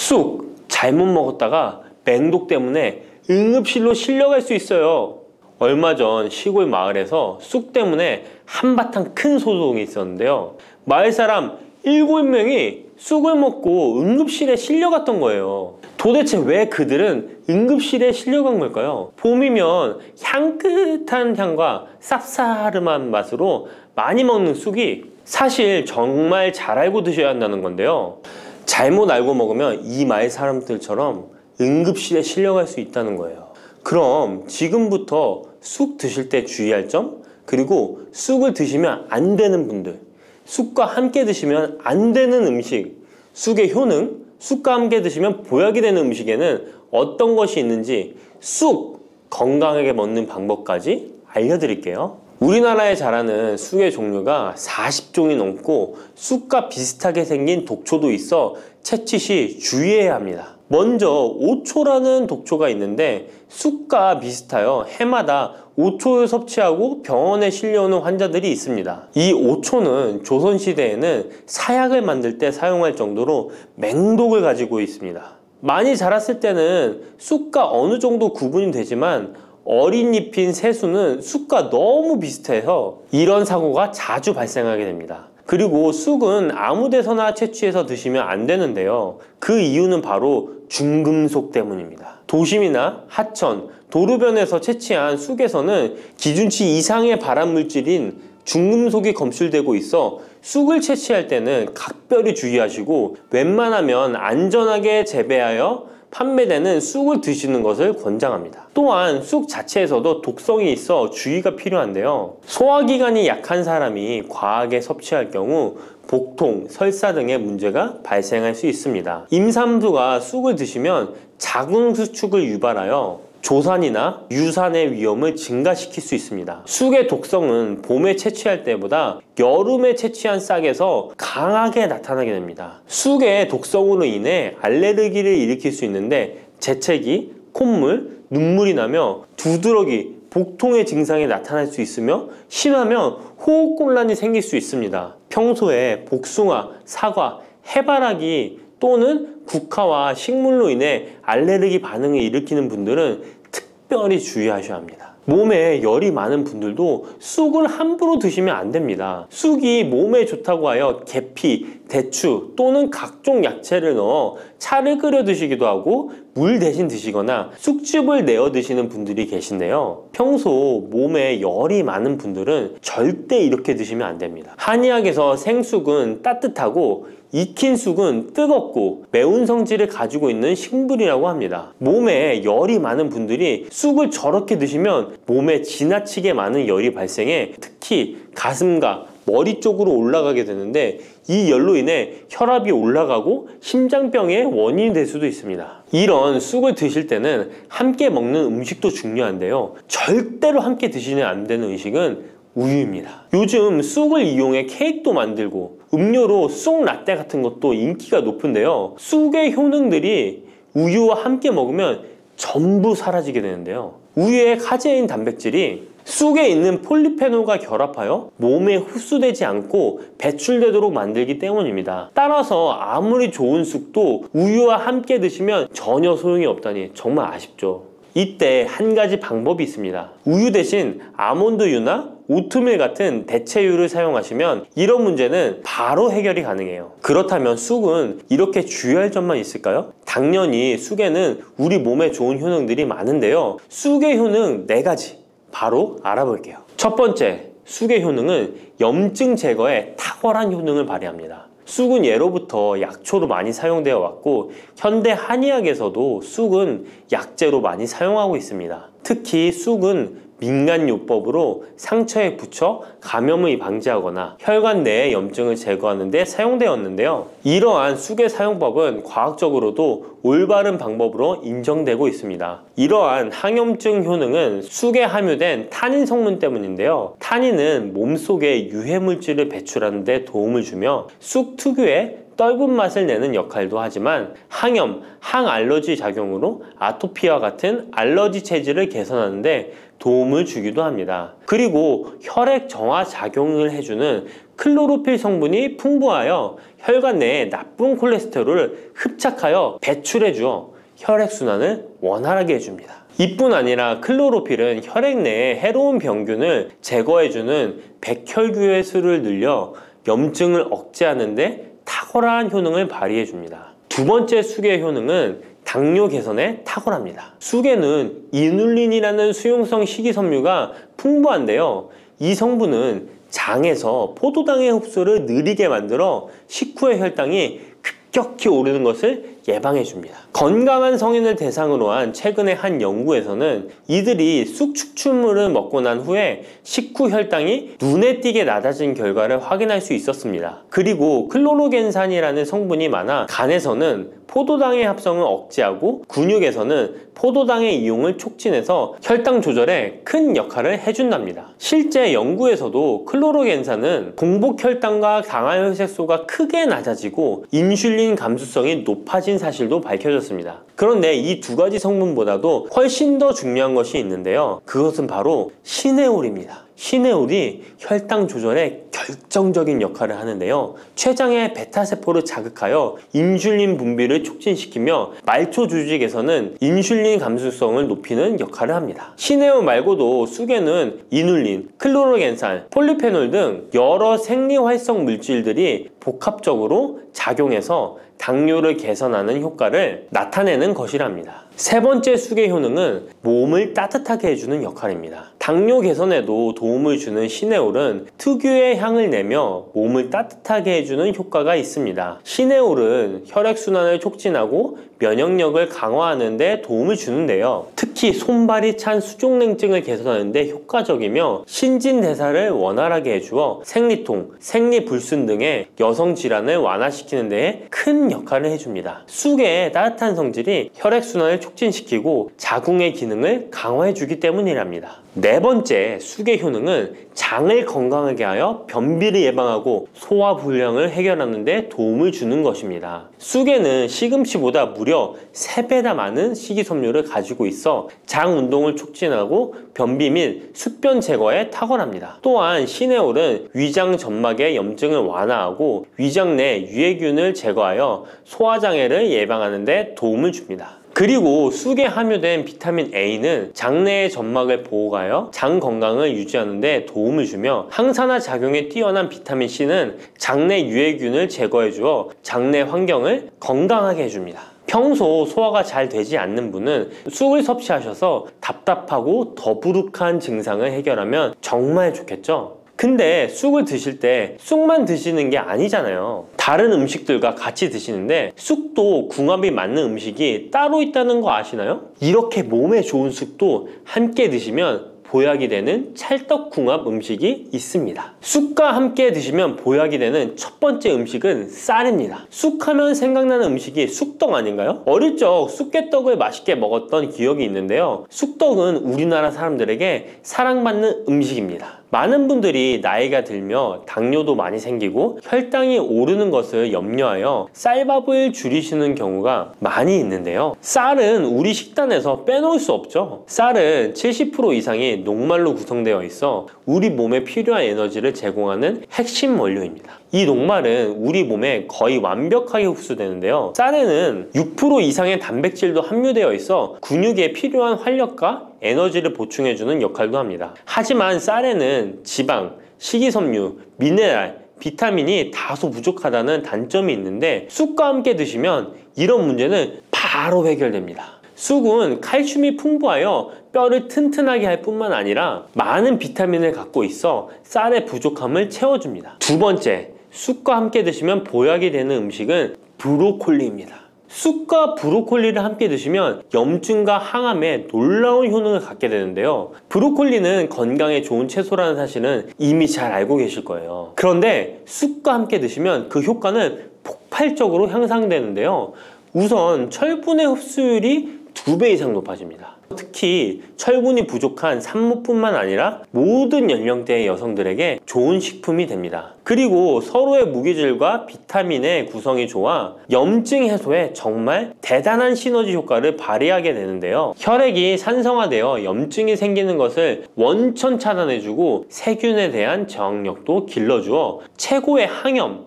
쑥 잘못 먹었다가 맹독 때문에 응급실로 실려갈 수 있어요. 얼마 전 시골 마을에서 쑥 때문에 한바탕 큰 소동이 있었는데요. 마을 사람 7명이 쑥을 먹고 응급실에 실려갔던 거예요. 도대체 왜 그들은 응급실에 실려간 걸까요? 봄이면 향긋한 향과 쌉싸름한 맛으로 많이 먹는 쑥이 사실 정말 잘 알고 드셔야 한다는 건데요. 잘못 알고 먹으면 이 마을 사람들처럼 응급실에 실려갈 수 있다는 거예요. 그럼 지금부터 쑥 드실 때 주의할 점, 그리고 쑥을 드시면 안 되는 분들, 쑥과 함께 드시면 안 되는 음식, 쑥의 효능, 쑥과 함께 드시면 보약이 되는 음식에는 어떤 것이 있는지 쑥 건강하게 먹는 방법까지 알려드릴게요. 우리나라에 자라는 쑥의 종류가 40종이 넘고 쑥과 비슷하게 생긴 독초도 있어 채취 시 주의해야 합니다. 먼저 오초라는 독초가 있는데 쑥과 비슷하여 해마다 오초를 섭취하고 병원에 실려오는 환자들이 있습니다. 이 오초는 조선시대에는 사약을 만들 때 사용할 정도로 맹독을 가지고 있습니다. 많이 자랐을 때는 쑥과 어느 정도 구분이 되지만 어린 잎인 새수는 쑥과 너무 비슷해서 이런 사고가 자주 발생하게 됩니다. 그리고 쑥은 아무 데서나 채취해서 드시면 안 되는데요. 그 이유는 바로 중금속 때문입니다. 도심이나 하천, 도로변에서 채취한 쑥에서는 기준치 이상의 발암물질인 중금속이 검출되고 있어 쑥을 채취할 때는 각별히 주의하시고 웬만하면 안전하게 재배하여 판매되는 쑥을 드시는 것을 권장합니다. 또한 쑥 자체에서도 독성이 있어 주의가 필요한데요. 소화기관이 약한 사람이 과하게 섭취할 경우 복통, 설사 등의 문제가 발생할 수 있습니다. 임산부가 쑥을 드시면 자궁수축을 유발하여 조산이나 유산의 위험을 증가시킬 수 있습니다. 쑥의 독성은 봄에 채취할 때보다 여름에 채취한 싹에서 강하게 나타나게 됩니다. 쑥의 독성으로 인해 알레르기를 일으킬 수 있는데 재채기, 콧물, 눈물이 나며 두드러기, 복통의 증상이 나타날 수 있으며 심하면 호흡곤란이 생길 수 있습니다. 평소에 복숭아, 사과, 해바라기 또는 국화와 식물로 인해 알레르기 반응을 일으키는 분들은 특별히 주의하셔야 합니다. 몸에 열이 많은 분들도 쑥을 함부로 드시면 안 됩니다. 쑥이 몸에 좋다고 하여 계피, 대추 또는 각종 야채를 넣어 차를 끓여 드시기도 하고 물 대신 드시거나 쑥즙을 내어 드시는 분들이 계신데요. 평소 몸에 열이 많은 분들은 절대 이렇게 드시면 안 됩니다. 한의학에서 생쑥은 따뜻하고 익힌 쑥은 뜨겁고 매운 성질을 가지고 있는 식물이라고 합니다. 몸에 열이 많은 분들이 쑥을 저렇게 드시면 몸에 지나치게 많은 열이 발생해 특히 가슴과 머리 쪽으로 올라가게 되는데 이 열로 인해 혈압이 올라가고 심장병의 원인이 될 수도 있습니다. 이런 쑥을 드실 때는 함께 먹는 음식도 중요한데요. 절대로 함께 드시면 안 되는 음식은 우유입니다. 요즘 쑥을 이용해 케이크도 만들고 음료로 쑥 라떼 같은 것도 인기가 높은데요. 쑥의 효능들이 우유와 함께 먹으면 전부 사라지게 되는데요. 우유의 카제인 단백질이 쑥에 있는 폴리페놀과 결합하여 몸에 흡수되지 않고 배출되도록 만들기 때문입니다. 따라서 아무리 좋은 쑥도 우유와 함께 드시면 전혀 소용이 없다니 정말 아쉽죠. 이때 한 가지 방법이 있습니다. 우유 대신 아몬드유나 오트밀 같은 대체유를 사용하시면 이런 문제는 바로 해결이 가능해요. 그렇다면 쑥은 이렇게 주의할 점만 있을까요? 당연히 쑥에는 우리 몸에 좋은 효능들이 많은데요. 쑥의 효능 4가지 바로 알아볼게요. 첫 번째, 쑥의 효능은 염증 제거에 탁월한 효능을 발휘합니다. 쑥은 예로부터 약초로 많이 사용되어 왔고 현대 한의학에서도 쑥은 약재로 많이 사용하고 있습니다. 특히 쑥은 민간요법으로 상처에 붙여 감염을 방지하거나 혈관 내의 염증을 제거하는 데 사용되었는데요. 이러한 쑥의 사용법은 과학적으로도 올바른 방법으로 인정되고 있습니다. 이러한 항염증 효능은 쑥에 함유된 타닌 성분 때문인데요. 타닌은 몸속에 유해물질을 배출하는 데 도움을 주며 쑥 특유의 떫은 맛을 내는 역할도 하지만 항염, 항알러지 작용으로 아토피와 같은 알러지 체질을 개선하는 데 도움을 주기도 합니다. 그리고 혈액 정화 작용을 해주는 클로로필 성분이 풍부하여 혈관 내에 나쁜 콜레스테롤을 흡착하여 배출해 주어 혈액순환을 원활하게 해줍니다. 이뿐 아니라 클로로필은 혈액 내에 해로운 병균을 제거해주는 백혈구의 수를 늘려 염증을 억제하는 데 탁월한 효능을 발휘해 줍니다. 두 번째 쑥의 효능은 당뇨 개선에 탁월합니다. 쑥에는 이눌린이라는 수용성 식이섬유가 풍부한데요. 이 성분은 장에서 포도당의 흡수를 느리게 만들어 식후의 혈당이 급격히 오르는 것을 예방해 줍니다. 건강한 성인을 대상으로 한 최근의 한 연구에서는 이들이 쑥 추출물을 먹고 난 후에 식후 혈당이 눈에 띄게 낮아진 결과를 확인할 수 있었습니다. 그리고 클로로겐산이라는 성분이 많아 간에서는 포도당의 합성을 억제하고 근육에서는 포도당의 이용을 촉진해서 혈당 조절에 큰 역할을 해준답니다. 실제 연구에서도 클로로겐산은 공복 혈당과 당화혈색소가 크게 낮아지고 인슐린 감수성이 높아진 사실도 밝혀졌습니다. 그런데 이 두 가지 성분보다도 훨씬 더 중요한 것이 있는데요. 그것은 바로 시네올입니다. 시네올이 혈당 조절에 결정적인 역할을 하는데요. 췌장의 베타세포를 자극하여 인슐린 분비를 촉진시키며 말초 조직에서는 인슐린 감수성을 높이는 역할을 합니다. 시네올 말고도 쑥에는 이눌린, 클로로겐산, 폴리페놀 등 여러 생리활성 물질들이 복합적으로 작용해서 당뇨를 개선하는 효과를 나타내는 것이랍니다. 세 번째 쑥의 효능은 몸을 따뜻하게 해주는 역할입니다. 당뇨 개선에도 도움을 주는 시네올은 특유의 향을 내며 몸을 따뜻하게 해주는 효과가 있습니다. 시네올은 혈액순환을 촉진하고 면역력을 강화하는 데 도움을 주는데요. 특히 손발이 찬 수족냉증을 개선하는 데 효과적이며 신진대사를 원활하게 해주어 생리통, 생리불순 등의 여성 질환을 완화시키는 데에 큰 역할을 해줍니다. 쑥의 따뜻한 성질이 혈액순환을 촉진시키고 자궁의 기능을 강화해주기 때문이랍니다. 네 번째 쑥의 효능은 장을 건강하게 하여 변비를 예방하고 소화불량을 해결하는 데 도움을 주는 것입니다. 쑥에는 시금치보다 무려 3배나 많은 식이섬유를 가지고 있어 장 운동을 촉진하고 변비 및 숙변 제거에 탁월합니다. 또한 시네올은 위장 점막의 염증을 완화하고 위장 내 유해균을 제거하여 소화장애를 예방하는 데 도움을 줍니다. 그리고 쑥에 함유된 비타민 A는 장내의 점막을 보호하여 장 건강을 유지하는 데 도움을 주며 항산화 작용에 뛰어난 비타민 C는 장내 유해균을 제거해 주어 장내 환경을 건강하게 해줍니다. 평소 소화가 잘 되지 않는 분은 쑥을 섭취하셔서 답답하고 더부룩한 증상을 해결하면 정말 좋겠죠? 근데 쑥을 드실 때 쑥만 드시는 게 아니잖아요. 다른 음식들과 같이 드시는데 쑥도 궁합이 맞는 음식이 따로 있다는 거 아시나요? 이렇게 몸에 좋은 쑥도 함께 드시면 보약이 되는 찰떡궁합 음식이 있습니다. 쑥과 함께 드시면 보약이 되는 첫 번째 음식은 쌀입니다. 쑥하면 생각나는 음식이 쑥떡 아닌가요? 어릴 적 쑥개떡을 맛있게 먹었던 기억이 있는데요. 쑥떡은 우리나라 사람들에게 사랑받는 음식입니다. 많은 분들이 나이가 들며 당뇨도 많이 생기고 혈당이 오르는 것을 염려하여 쌀밥을 줄이시는 경우가 많이 있는데요. 쌀은 우리 식단에서 빼놓을 수 없죠. 쌀은 70% 이상이 녹말로 구성되어 있어 우리 몸에 필요한 에너지를 제공하는 핵심 원료입니다. 이 녹말은 우리 몸에 거의 완벽하게 흡수되는데요. 쌀에는 6% 이상의 단백질도 함유되어 있어 근육에 필요한 활력과 에너지를 보충해주는 역할도 합니다. 하지만 쌀에는 지방, 식이섬유, 미네랄, 비타민이 다소 부족하다는 단점이 있는데 쑥과 함께 드시면 이런 문제는 바로 해결됩니다. 쑥은 칼슘이 풍부하여 뼈를 튼튼하게 할 뿐만 아니라 많은 비타민을 갖고 있어 쌀의 부족함을 채워줍니다. 두 번째, 쑥과 함께 드시면 보약이 되는 음식은 브로콜리입니다. 쑥과 브로콜리를 함께 드시면 염증과 항암에 놀라운 효능을 갖게 되는데요. 브로콜리는 건강에 좋은 채소라는 사실은 이미 잘 알고 계실 거예요. 그런데 쑥과 함께 드시면 그 효과는 폭발적으로 향상되는데요. 우선 철분의 흡수율이 2배 이상 높아집니다. 특히 철분이 부족한 산모뿐만 아니라 모든 연령대의 여성들에게 좋은 식품이 됩니다. 그리고 서로의 무기질과 비타민의 구성이 좋아 염증 해소에 정말 대단한 시너지 효과를 발휘하게 되는데요. 혈액이 산성화되어 염증이 생기는 것을 원천 차단해주고 세균에 대한 저항력도 길러주어 최고의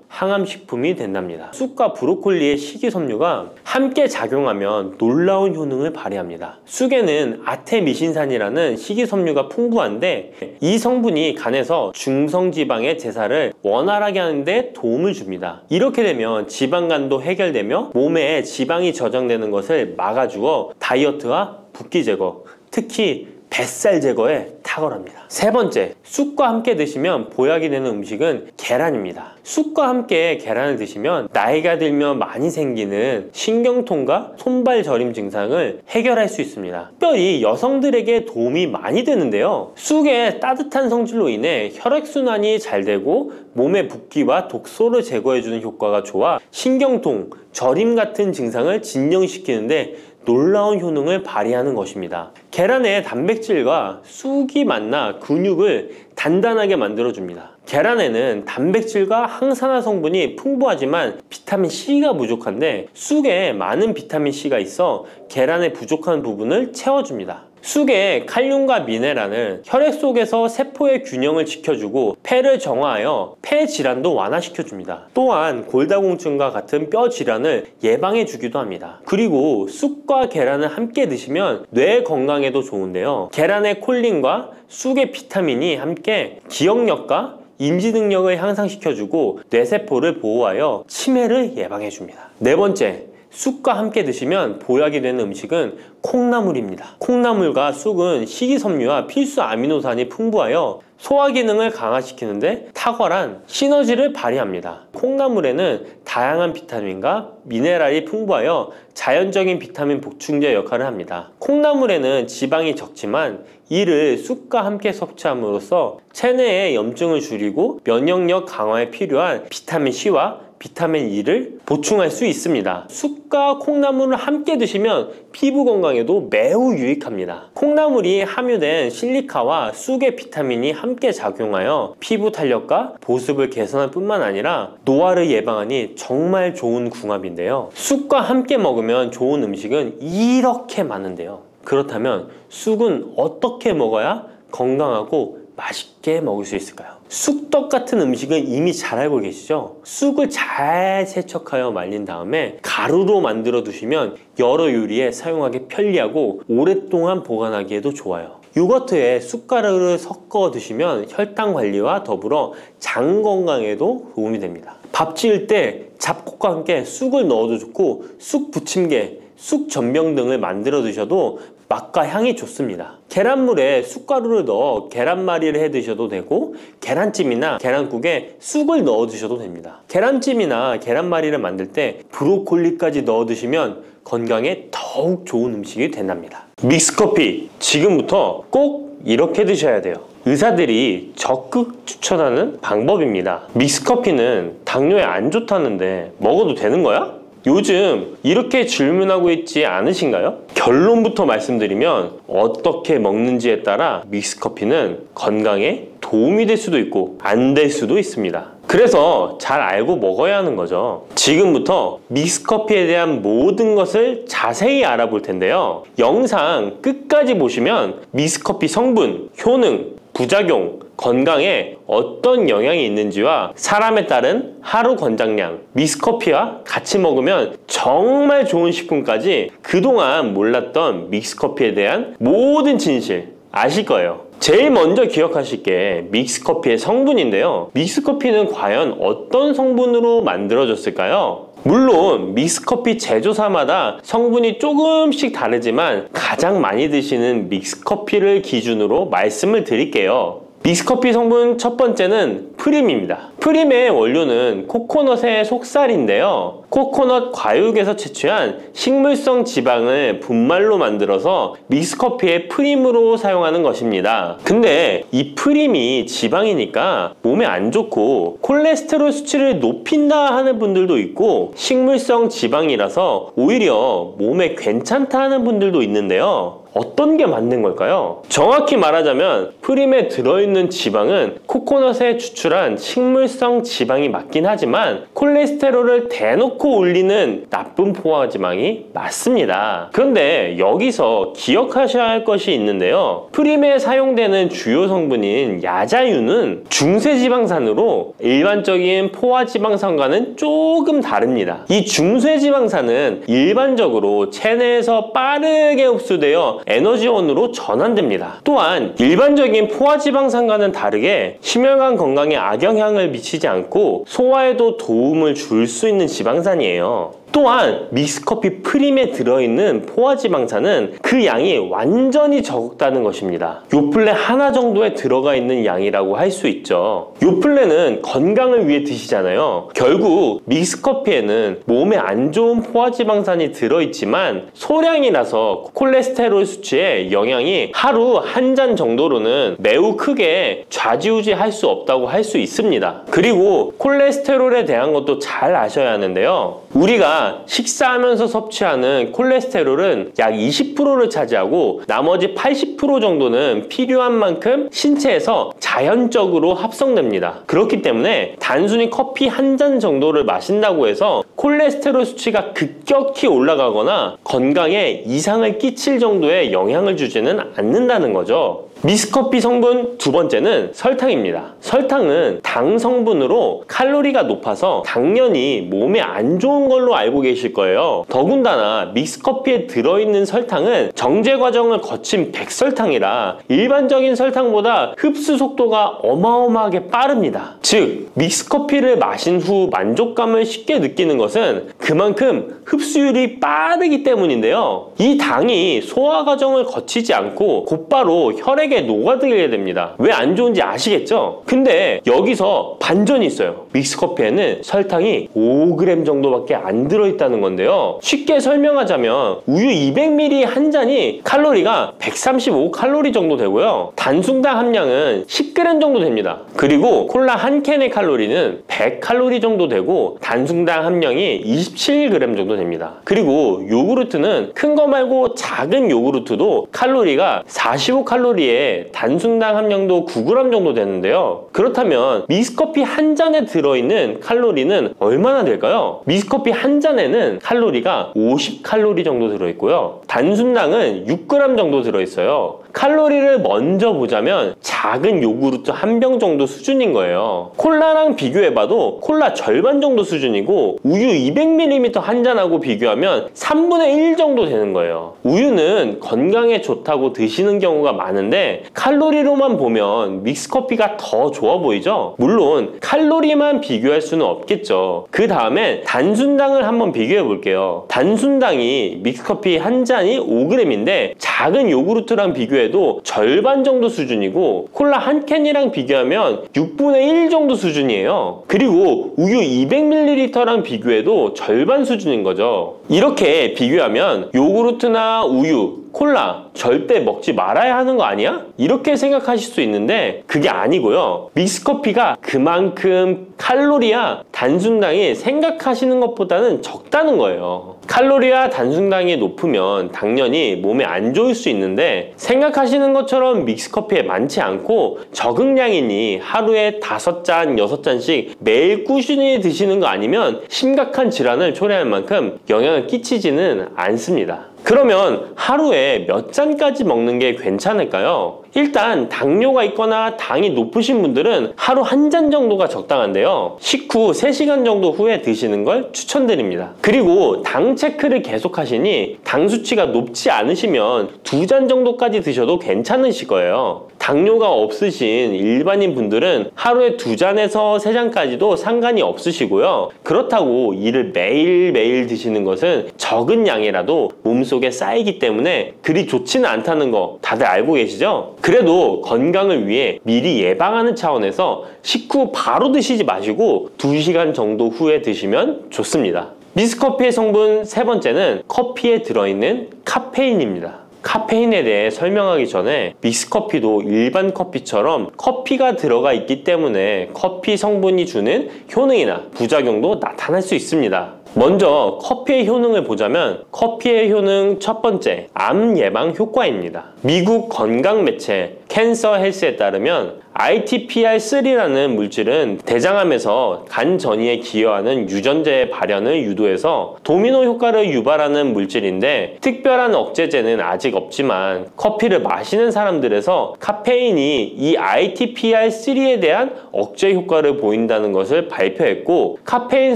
항암식품이 된답니다. 쑥과 브로콜리의 식이섬유가 함께 작용하면 놀라운 효능을 발휘합니다. 쑥에는 아테미신산이라는 식이섬유가 풍부한데 이 성분이 간에서 중성지방의 제사를 원활하게 하는 데 도움을 줍니다. 이렇게 되면 지방간도 해결되며 몸에 지방이 저장되는 것을 막아주어 다이어트와 붓기 제거, 특히 뱃살 제거에 탁월합니다. 세 번째, 쑥과 함께 드시면 보약이 되는 음식은 계란입니다. 쑥과 함께 계란을 드시면 나이가 들면 많이 생기는 신경통과 손발 저림 증상을 해결할 수 있습니다. 특별히 여성들에게 도움이 많이 되는데요. 쑥의 따뜻한 성질로 인해 혈액순환이 잘 되고 몸의 붓기와 독소를 제거해주는 효과가 좋아 신경통, 저림 같은 증상을 진정시키는데 놀라운 효능을 발휘하는 것입니다. 계란의 단백질과 쑥이 만나 근육을 단단하게 만들어줍니다. 계란에는 단백질과 항산화 성분이 풍부하지만 비타민C가 부족한데 쑥에 많은 비타민C가 있어 계란의 부족한 부분을 채워줍니다. 쑥의 칼륨과 미네랄은 혈액 속에서 세포의 균형을 지켜주고 폐를 정화하여 폐 질환도 완화시켜줍니다. 또한 골다공증과 같은 뼈 질환을 예방해주기도 합니다. 그리고 쑥과 계란을 함께 드시면 뇌 건강에도 좋은데요. 계란의 콜린과 쑥의 비타민이 함께 기억력과 인지 능력을 향상시켜주고 뇌세포를 보호하여 치매를 예방해줍니다. 네 번째, 쑥과 함께 드시면 보약이 되는 음식은 콩나물입니다. 콩나물과 쑥은 식이섬유와 필수 아미노산이 풍부하여 소화 기능을 강화시키는데 탁월한 시너지를 발휘합니다. 콩나물에는 다양한 비타민과 미네랄이 풍부하여 자연적인 비타민 보충제 역할을 합니다. 콩나물에는 지방이 적지만 이를 쑥과 함께 섭취함으로써 체내의 염증을 줄이고 면역력 강화에 필요한 비타민C와 비타민 E를 보충할 수 있습니다. 쑥과 콩나물을 함께 드시면 피부 건강에도 매우 유익합니다. 콩나물이 함유된 실리카와 쑥의 비타민이 함께 작용하여 피부 탄력과 보습을 개선할 뿐만 아니라 노화를 예방하니 정말 좋은 궁합인데요. 쑥과 함께 먹으면 좋은 음식은 이렇게 많은데요. 그렇다면 쑥은 어떻게 먹어야 건강하고 맛있게 먹을 수 있을까요? 쑥떡 같은 음식은 이미 잘 알고 계시죠? 쑥을 잘 세척하여 말린 다음에 가루로 만들어 두시면 여러 요리에 사용하기 편리하고 오랫동안 보관하기에도 좋아요. 요거트에 쑥가루를 섞어 드시면 혈당 관리와 더불어 장 건강에도 도움이 됩니다. 밥 지을 때 잡곡과 함께 쑥을 넣어도 좋고 쑥 부침개, 쑥 전병 등을 만들어 드셔도 맛과 향이 좋습니다. 계란물에 쑥가루를 넣어 계란말이를 해 드셔도 되고 계란찜이나 계란국에 쑥을 넣어 드셔도 됩니다. 계란찜이나 계란말이를 만들 때 브로콜리까지 넣어 드시면 건강에 더욱 좋은 음식이 된답니다. 믹스커피, 지금부터 꼭 이렇게 드셔야 돼요. 의사들이 적극 추천하는 방법입니다. 믹스커피는 당뇨에 안 좋다는데 먹어도 되는 거야? 요즘 이렇게 질문하고 있지 않으신가요? 결론부터 말씀드리면 어떻게 먹는지에 따라 믹스커피는 건강에 도움이 될 수도 있고 안 될 수도 있습니다. 그래서 잘 알고 먹어야 하는 거죠. 지금부터 믹스커피에 대한 모든 것을 자세히 알아볼 텐데요. 영상 끝까지 보시면 믹스커피 성분, 효능, 부작용, 건강에 어떤 영향이 있는지와 사람에 따른 하루 권장량, 믹스커피와 같이 먹으면 정말 좋은 식품까지 그동안 몰랐던 믹스커피에 대한 모든 진실 아실 거예요. 제일 먼저 기억하실 게 믹스커피의 성분인데요. 믹스커피는 과연 어떤 성분으로 만들어졌을까요? 물론 믹스커피 제조사마다 성분이 조금씩 다르지만 가장 많이 드시는 믹스커피를 기준으로 말씀을 드릴게요. 믹스커피 성분 첫 번째는 프림입니다. 프림의 원료는 코코넛의 속살인데요. 코코넛 과육에서 채취한 식물성 지방을 분말로 만들어서 믹스커피의 프림으로 사용하는 것입니다. 근데 이 프림이 지방이니까 몸에 안 좋고 콜레스테롤 수치를 높인다 하는 분들도 있고 식물성 지방이라서 오히려 몸에 괜찮다 하는 분들도 있는데요. 어떤 게 맞는 걸까요? 정확히 말하자면 프림에 들어있는 지방은 코코넛에 추출한 식물성 지방이 맞긴 하지만 콜레스테롤을 대놓고 올리는 나쁜 포화지방이 맞습니다. 그런데 여기서 기억하셔야 할 것이 있는데요. 프림에 사용되는 주요 성분인 야자유는 중쇄지방산으로 일반적인 포화지방산과는 조금 다릅니다. 이 중쇄지방산은 일반적으로 체내에서 빠르게 흡수되어 에너지원으로 전환됩니다. 또한 일반적인 포화지방산과는 다르게 심혈관 건강에 악영향을 미치지 않고 소화에도 도움을 줄 수 있는 지방산이에요. 또한 믹스커피 프림에 들어있는 포화지방산은 그 양이 완전히 적다는 것입니다. 요플레 하나 정도에 들어가 있는 양이라고 할 수 있죠. 요플레는 건강을 위해 드시잖아요. 결국 믹스커피에는 몸에 안 좋은 포화지방산이 들어있지만 소량이라서 콜레스테롤 수치에 영향이 하루 한 잔 정도로는 매우 크게 좌지우지할 수 없다고 할 수 있습니다. 그리고 콜레스테롤에 대한 것도 잘 아셔야 하는데요. 우리가 식사하면서 섭취하는 콜레스테롤은 약 20%를 차지하고 나머지 80% 정도는 필요한 만큼 신체에서 자연적으로 합성됩니다. 그렇기 때문에 단순히 커피 한 잔 정도를 마신다고 해서 콜레스테롤 수치가 급격히 올라가거나 건강에 이상을 끼칠 정도의 영향을 주지는 않는다는 거죠. 믹스커피 성분 두 번째는 설탕입니다. 설탕은 당 성분으로 칼로리가 높아서 당연히 몸에 안 좋은 걸로 알고 계실 거예요. 더군다나 믹스커피에 들어있는 설탕은 정제 과정을 거친 백설탕이라 일반적인 설탕보다 흡수 속도가 어마어마하게 빠릅니다. 즉 믹스커피를 마신 후 만족감을 쉽게 느끼는 것은 그만큼 흡수율이 빠르기 때문인데요. 이 당이 소화 과정을 거치지 않고 곧바로 혈액에 녹아들게 됩니다. 왜 안 좋은지 아시겠죠? 근데 여기서 반전이 있어요. 믹스커피에는 설탕이 5g 정도밖에 안 들어있다는 건데요. 쉽게 설명하자면 우유 200ml 한 잔이 칼로리가 135칼로리 정도 되고요. 단순당 함량은 10g 정도 됩니다. 그리고 콜라 한 캔의 칼로리는 100칼로리 정도 되고 단순당 함량이 27g 정도 됩니다. 그리고 요구르트는 큰 거 말고 작은 요구르트도 칼로리가 45칼로리에 단순당 함량도 9g 정도 되는데요. 그렇다면 믹스커피 한 잔에 들어있는 칼로리는 얼마나 될까요? 믹스커피 한 잔에는 칼로리가 50칼로리 정도 들어있고요. 단순당은 6g 정도 들어있어요. 칼로리를 먼저 보자면 작은 요구르트 한 병 정도 수준인 거예요. 콜라랑 비교해봐도 콜라 절반 정도 수준이고 우유 200ml 한 잔하고 비교하면 3분의 1 정도 되는 거예요. 우유는 건강에 좋다고 드시는 경우가 많은데 칼로리로만 보면 믹스커피가 더 좋아 보이죠? 물론 칼로리만 비교할 수는 없겠죠. 그 다음에 단순당을 한번 비교해 볼게요. 단순당이 믹스커피 한 잔이 5g인데 작은 요구르트랑 비교해도 절반 정도 수준이고 콜라 한 캔이랑 비교하면 6분의 1 정도 수준이에요. 그리고 우유 200ml랑 비교해도 절반 수준인 거죠. 이렇게 비교하면 요구르트나 우유, 콜라 절대 먹지 말아야 하는 거 아니야? 이렇게 생각하실 수 있는데 그게 아니고요. 믹스커피가 그만큼 칼로리와 단순당이 생각하시는 것보다는 적다는 거예요. 칼로리와 단순당이 높으면 당연히 몸에 안 좋을 수 있는데 생각하시는 것처럼 믹스커피에 많지 않고 적응량이니 하루에 5잔, 6잔씩 매일 꾸준히 드시는 거 아니면 심각한 질환을 초래할 만큼 영향을 끼치지는 않습니다. 그러면 하루에 몇 잔까지 먹는 게 괜찮을까요? 일단 당뇨가 있거나 당이 높으신 분들은 하루 한 잔 정도가 적당한데요. 식후 3시간 정도 후에 드시는 걸 추천드립니다. 그리고 당 체크를 계속 하시니 당 수치가 높지 않으시면 2잔 정도까지 드셔도 괜찮으실 거예요. 당뇨가 없으신 일반인 분들은 하루에 2잔에서 3잔까지도 상관이 없으시고요. 그렇다고 이를 매일매일 드시는 것은 적은 양이라도 몸속에 쌓이기 때문에 그리 좋지는 않다는 거 다들 알고 계시죠? 그래도 건강을 위해 미리 예방하는 차원에서 식후 바로 드시지 마시고 2시간 정도 후에 드시면 좋습니다. 믹스커피의 성분 세 번째는 커피에 들어있는 카페인입니다. 카페인에 대해 설명하기 전에 믹스커피도 일반 커피처럼 커피가 들어가 있기 때문에 커피 성분이 주는 효능이나 부작용도 나타날 수 있습니다. 먼저 커피의 효능을 보자면 커피의 효능 첫 번째, 암 예방 효과입니다. 미국 건강 매체 캔서 헬스에 따르면 ITPR3라는 물질은 대장암에서 간 전이에 기여하는 유전자의 발현을 유도해서 도미노 효과를 유발하는 물질인데, 특별한 억제제는 아직 없지만 커피를 마시는 사람들에서 카페인이 이 ITPR3에 대한 억제 효과를 보인다는 것을 발표했고, 카페인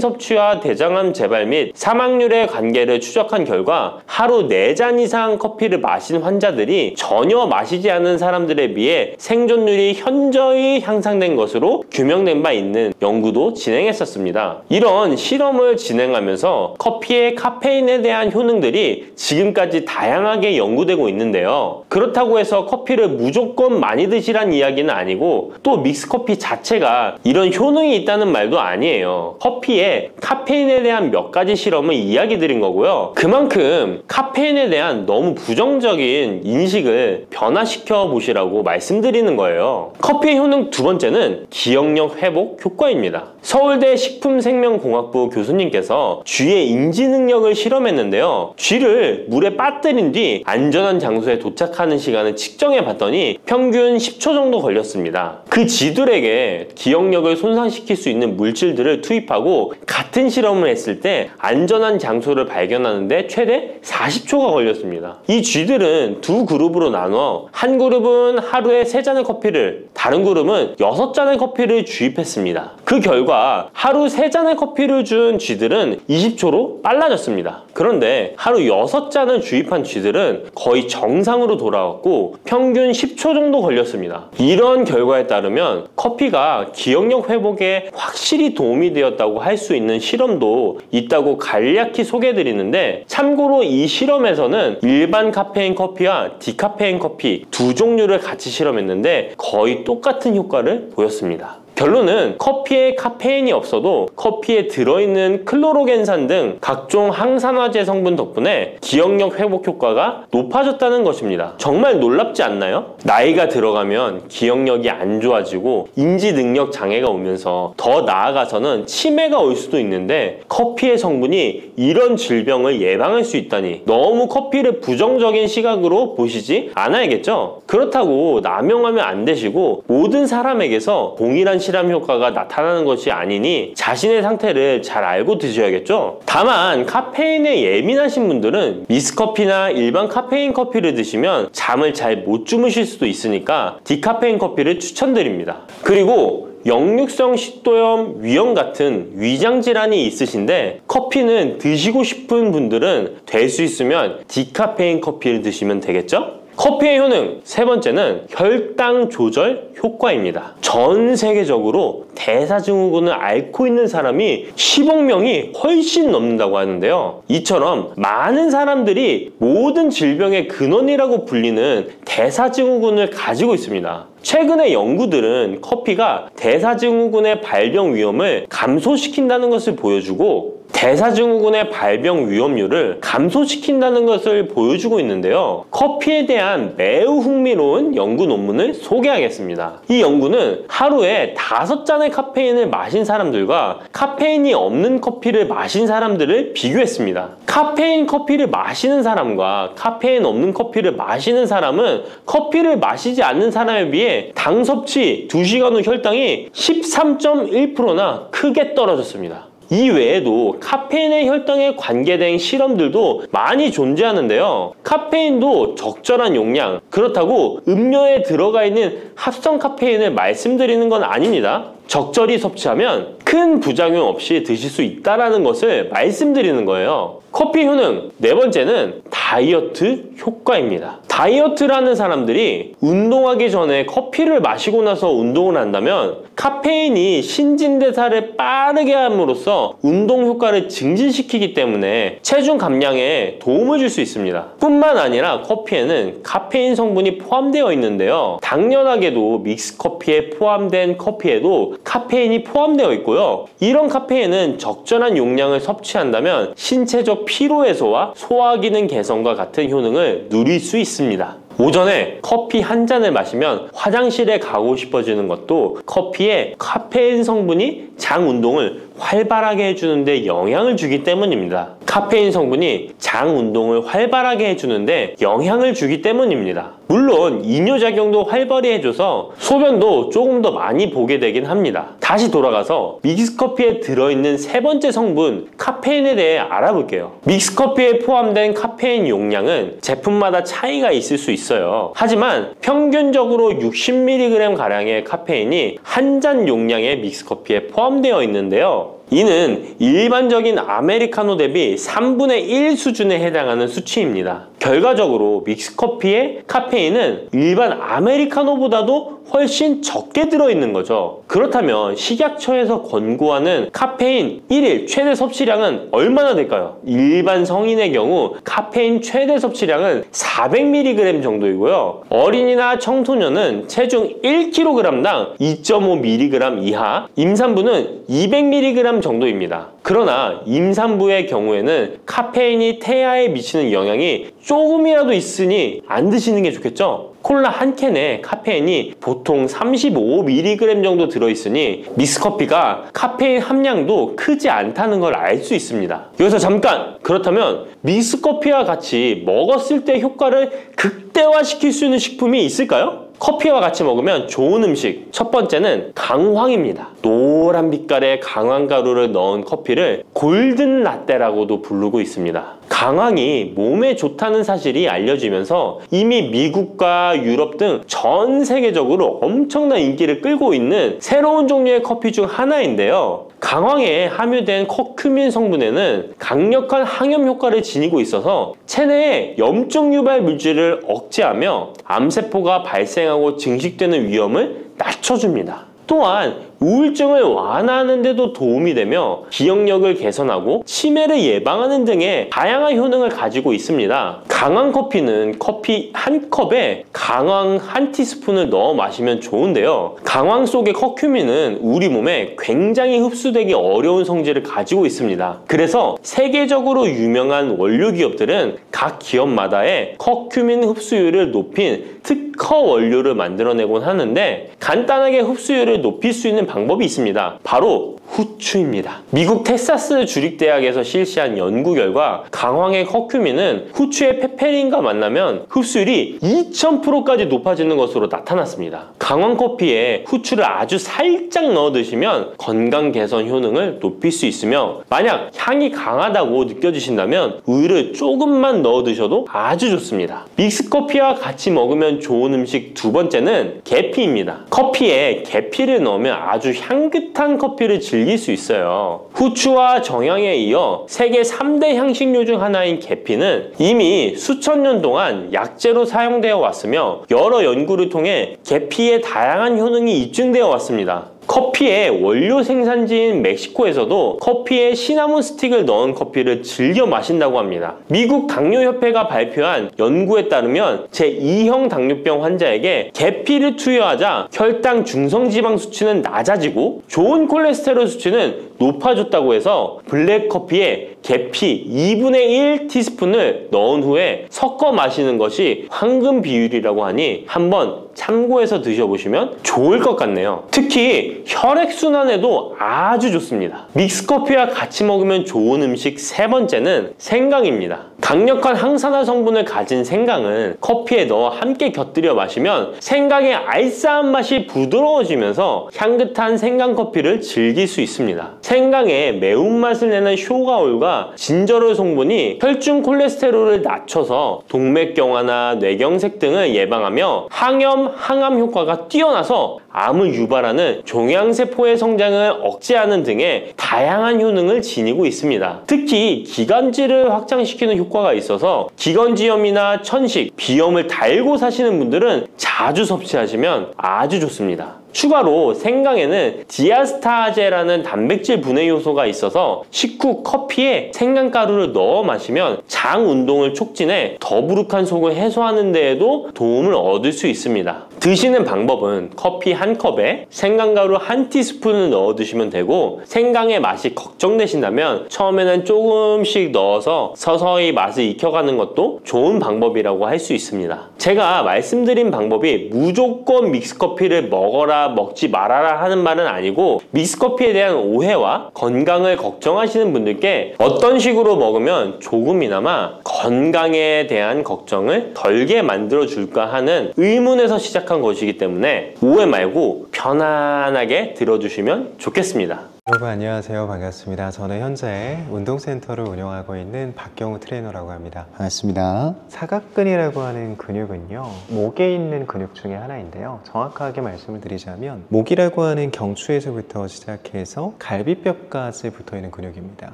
섭취와 대장암 재발 및 사망률의 관계를 추적한 결과 하루 4잔 이상 커피를 마신 환자들이 전혀 마시지 않은 사람들에 비해 생존율이 현저히 향상된 것으로 규명된 바 있는 연구도 진행했었습니다. 이런 실험을 진행하면서 커피의 카페인에 대한 효능들이 지금까지 다양하게 연구되고 있는데요. 그렇다고 해서 커피를 무조건 많이 드시란 이야기는 아니고, 또 믹스커피 자체가 이런 효능이 있다는 말도 아니에요. 커피에 카페인에 대한 몇 가지 실험을 이야기 드린 거고요. 그만큼 카페인에 대한 너무 부정적인 인식을 변화시켜 보시라고 말씀드리는 거예요. 커피의 효능 두 번째는 기억력 회복 효과입니다. 서울대 식품생명공학부 교수님께서 쥐의 인지 능력을 실험했는데요. 쥐를 물에 빠뜨린 뒤 안전한 장소에 도착하는 시간을 측정해 봤더니 평균 10초 정도 걸렸습니다. 그 쥐들에게 기억력을 손상시킬 수 있는 물질들을 투입하고 같은 실험을 했을 때 안전한 장소를 발견하는데 최대 40초가 걸렸습니다. 이 쥐들은 두 그룹으로 나눠 한 그룹은 하루에 3잔의 커피를, 다른 그룹은 6잔의 커피를 주입했습니다. 그 결과 하루 3잔의 커피를 준 쥐들은 20초로 빨라졌습니다. 그런데 하루 6잔을 주입한 쥐들은 거의 정상으로 돌아왔고 평균 10초 정도 걸렸습니다. 이런 결과에 따르면 커피가 기억력 회복에 확실히 도움이 되었다고 할 수 있는 실험도 있다고 간략히 소개해드리는데, 참고로 이 실험에서는 일반 카페인 커피와 디카페인 커피 두 종류를 같이 실험했는데 거의 똑같은 효과를 보였습니다. 결론은 커피에 카페인이 없어도 커피에 들어있는 클로로겐산 등 각종 항산화제 성분 덕분에 기억력 회복 효과가 높아졌다는 것입니다. 정말 놀랍지 않나요? 나이가 들어가면 기억력이 안 좋아지고 인지 능력 장애가 오면서 더 나아가서는 치매가 올 수도 있는데, 커피의 성분이 이런 질병을 예방할 수 있다니 너무 커피를 부정적인 시각으로 보시지 않아야겠죠? 그렇다고 남용하면 안 되시고, 모든 사람에게서 동일한 실험 효과가 나타나는 것이 아니니 자신의 상태를 잘 알고 드셔야겠죠? 다만 카페인에 예민하신 분들은 믹스커피나 일반 카페인 커피를 드시면 잠을 잘 못 주무실 수도 있으니까 디카페인 커피를 추천드립니다. 그리고 역류성 식도염, 위염 같은 위장 질환이 있으신데 커피는 드시고 싶은 분들은 될 수 있으면 디카페인 커피를 드시면 되겠죠? 커피의 효능 세 번째는 혈당 조절 효과입니다. 전 세계적으로 대사증후군을 앓고 있는 사람이 10억 명이 훨씬 넘는다고 하는데요. 이처럼 많은 사람들이 모든 질병의 근원이라고 불리는 대사증후군을 가지고 있습니다. 최근의 연구들은 커피가 대사증후군의 발병 위험을 감소시킨다는 것을 보여주고, 대사증후군의 발병 위험률을 감소시킨다는 것을 보여주고 있는데요. 커피에 대한 매우 흥미로운 연구 논문을 소개하겠습니다. 이 연구는 하루에 5잔의 카페인을 마신 사람들과 카페인이 없는 커피를 마신 사람들을 비교했습니다. 카페인 커피를 마시는 사람과 카페인 없는 커피를 마시는 사람은 커피를 마시지 않는 사람에 비해 당 섭취 2시간 후 혈당이 13.1%나 크게 떨어졌습니다. 이 외에도 카페인의 혈당에 관계된 실험들도 많이 존재하는데요. 카페인도 적절한 용량, 그렇다고 음료에 들어가 있는 합성 카페인을 말씀드리는 건 아닙니다. 적절히 섭취하면 큰 부작용 없이 드실 수 있다는 것을 말씀드리는 거예요. 커피 효능 네 번째는 다이어트 효과입니다. 다이어트라는 사람들이 운동하기 전에 커피를 마시고 나서 운동을 한다면 카페인이 신진대사를 빠르게 함으로써 운동 효과를 증진시키기 때문에 체중 감량에 도움을 줄 수 있습니다. 뿐만 아니라 커피에는 카페인 성분이 포함되어 있는데요. 당연하게도 믹스커피에 포함된 커피에도 카페인이 포함되어 있고요. 이런 카페인은 적절한 용량을 섭취한다면 신체적 피로 해소와 소화 기능 개선과 같은 효능을 누릴 수 있습니다. 오전에 커피 한 잔을 마시면 화장실에 가고 싶어지는 것도 커피에 카페인 성분이 장 운동을 활발하게 해주는데 영향을 주기 때문입니다. 카페인 성분이 장 운동을 활발하게 해주는데 영향을 주기 때문입니다. 물론 이뇨작용도 활발히 해줘서 소변도 조금 더 많이 보게 되긴 합니다. 다시 돌아가서 믹스커피에 들어있는 세 번째 성분 카페인에 대해 알아볼게요. 믹스커피에 포함된 카페인 용량은 제품마다 차이가 있을 수 있어요. 하지만 평균적으로 60mg 가량의 카페인이 한 잔 용량의 믹스커피에 포함되어 있는데요. 이는 일반적인 아메리카노 대비 3분의 1 수준에 해당하는 수치입니다. 결과적으로 믹스커피의 카페인은 일반 아메리카노보다도 훨씬 적게 들어있는 거죠. 그렇다면 식약처에서 권고하는 카페인 1일 최대 섭취량은 얼마나 될까요? 일반 성인의 경우 카페인 최대 섭취량은 400mg 정도이고요. 어린이나 청소년은 체중 1kg당 2.5mg 이하, 임산부는 200mg 정도입니다. 그러나 임산부의 경우에는 카페인이 태아에 미치는 영향이 조금이라도 있으니 안 드시는 게 좋겠죠? 콜라 한 캔에 카페인이 보통 35mg 정도 들어있으니 믹스커피가 카페인 함량도 크지 않다는 걸 알 수 있습니다. 여기서 잠깐! 그렇다면 믹스커피와 같이 먹었을 때 효과를 극대화시킬 수 있는 식품이 있을까요? 커피와 같이 먹으면 좋은 음식, 첫 번째는 강황입니다. 노란 빛깔의 강황가루를 넣은 커피를 골든 라떼라고도 부르고 있습니다. 강황이 몸에 좋다는 사실이 알려지면서 이미 미국과 유럽 등 전 세계적으로 엄청난 인기를 끌고 있는 새로운 종류의 커피 중 하나인데요. 강황에 함유된 커큐민 성분에는 강력한 항염 효과를 지니고 있어서 체내의 염증 유발 물질을 억제하며 암세포가 발생하고 증식되는 위험을 낮춰줍니다. 또한 우울증을 완화하는 데도 도움이 되며 기억력을 개선하고 치매를 예방하는 등의 다양한 효능을 가지고 있습니다. 강황 커피는 커피 한 컵에 강황 한 티스푼을 넣어 마시면 좋은데요. 강황 속의 커큐민은 우리 몸에 굉장히 흡수되기 어려운 성질을 가지고 있습니다. 그래서 세계적으로 유명한 원료 기업들은 각 기업마다의 커큐민 흡수율을 높인 특허 원료를 만들어내곤 하는데 간단하게 흡수율을 높일 수 있는 방법이 있습니다. 바로 후추입니다. 미국 텍사스 주립대학에서 실시한 연구 결과 강황의 커큐민은 후추의 페페린과 만나면 흡수율이 2000%까지 높아지는 것으로 나타났습니다. 강황 커피에 후추를 아주 살짝 넣어 드시면 건강 개선 효능을 높일 수 있으며 만약 향이 강하다고 느껴지신다면 우유를 조금만 넣어 드셔도 아주 좋습니다. 믹스커피와 같이 먹으면 좋은 음식 두 번째는 계피입니다. 커피에 계피를 넣으면 아주 향긋한 커피를 즐길 수 있어요. 후추와 정향에 이어 세계 3대 향신료 중 하나인 계피는 이미 수천 년 동안 약재로 사용되어 왔으며 여러 연구를 통해 계피의 다양한 효능이 입증되어 왔습니다. 커피의 원료 생산지인 멕시코에서도 커피에 시나몬 스틱을 넣은 커피를 즐겨 마신다고 합니다. 미국 당뇨협회가 발표한 연구에 따르면 제2형 당뇨병 환자에게 계피를 투여하자 혈당 중성지방 수치는 낮아지고 좋은 콜레스테롤 수치는 높아졌다고 해서 블랙커피에 계피 2분의 1 티스푼을 넣은 후에 섞어 마시는 것이 황금 비율이라고 하니 한번 참고해서 드셔보시면 좋을 것 같네요. 특히 혈액순환에도 아주 좋습니다. 믹스커피와 같이 먹으면 좋은 음식 세 번째는 생강입니다. 강력한 항산화 성분을 가진 생강은 커피에 넣어 함께 곁들여 마시면 생강의 알싸한 맛이 부드러워지면서 향긋한 생강커피를 즐길 수 있습니다. 생강의 매운맛을 내는 쇼가올과 진저롤 성분이 혈중 콜레스테롤을 낮춰서 동맥경화나 뇌경색 등을 예방하며 항염, 항암 효과가 뛰어나서 암을 유발하는 종양세포의 성장을 억제하는 등의 다양한 효능을 지니고 있습니다. 특히 기관지를 확장시키는 효과가 있어서 기관지염이나 천식, 비염을 달고 사시는 분들은 자주 섭취하시면 아주 좋습니다. 추가로 생강에는 디아스타제라는 단백질 분해 요소가 있어서 식후 커피에 생강가루를 넣어 마시면 장 운동을 촉진해 더부룩한 속을 해소하는 데에도 도움을 얻을 수 있습니다. 드시는 방법은 커피 한 컵에 생강가루 한 티스푼을 넣어 드시면 되고, 생강의 맛이 걱정되신다면 처음에는 조금씩 넣어서 서서히 맛을 익혀가는 것도 좋은 방법이라고 할 수 있습니다. 제가 말씀드린 방법이 무조건 믹스커피를 먹어라 먹지 말아라 하는 말은 아니고, 믹스커피에 대한 오해와 건강을 걱정하시는 분들께 어떤 식으로 먹으면 조금이나마 건강에 대한 걱정을 덜게 만들어 줄까 하는 의문에서 시작한 것이기 때문에 오해 말고 편안하게 들어주시면 좋겠습니다. 여러분 안녕하세요. 반갑습니다. 저는 현재 운동센터를 운영하고 있는 박경우 트레이너라고 합니다. 반갑습니다. 사각근이라고 하는 근육은요, 목에 있는 근육 중에 하나인데요, 정확하게 말씀을 드리자면 목이라고 하는 경추에서부터 시작해서 갈비뼈까지 붙어있는 근육입니다.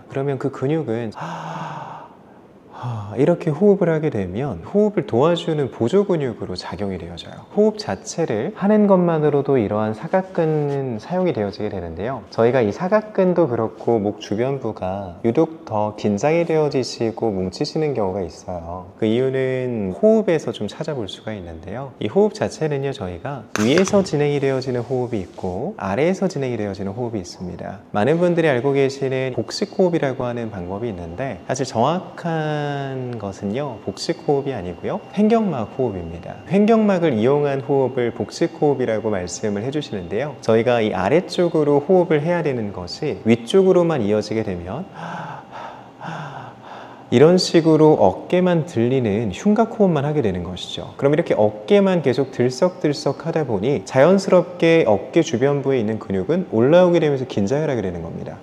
그러면 그 근육은 이렇게 호흡을 하게 되면 호흡을 도와주는 보조 근육으로 작용이 되어져요. 호흡 자체를 하는 것만으로도 이러한 사각근은 사용이 되어지게 되는데요, 저희가 이 사각근도 그렇고 목 주변부가 유독 더 긴장이 되어지시고 뭉치시는 경우가 있어요. 그 이유는 호흡에서 좀 찾아볼 수가 있는데요, 이 호흡 자체는요, 저희가 위에서 진행이 되어지는 호흡이 있고 아래에서 진행이 되어지는 호흡이 있습니다. 많은 분들이 알고 계시는 복식호흡이라고 하는 방법이 있는데, 사실 정확한 것은요, 복식호흡이 아니고요, 횡격막 호흡입니다. 횡격막을 이용한 호흡을 복식호흡이라고 말씀을 해주시는데요, 저희가 이 아래쪽으로 호흡을 해야 되는 것이 위쪽으로만 이어지게 되면 이런 식으로 어깨만 들리는 흉곽 호흡만 하게 되는 것이죠. 그럼 이렇게 어깨만 계속 들썩들썩 하다 보니 자연스럽게 어깨 주변부에 있는 근육은 올라오게 되면서 긴장을 하게 되는 겁니다.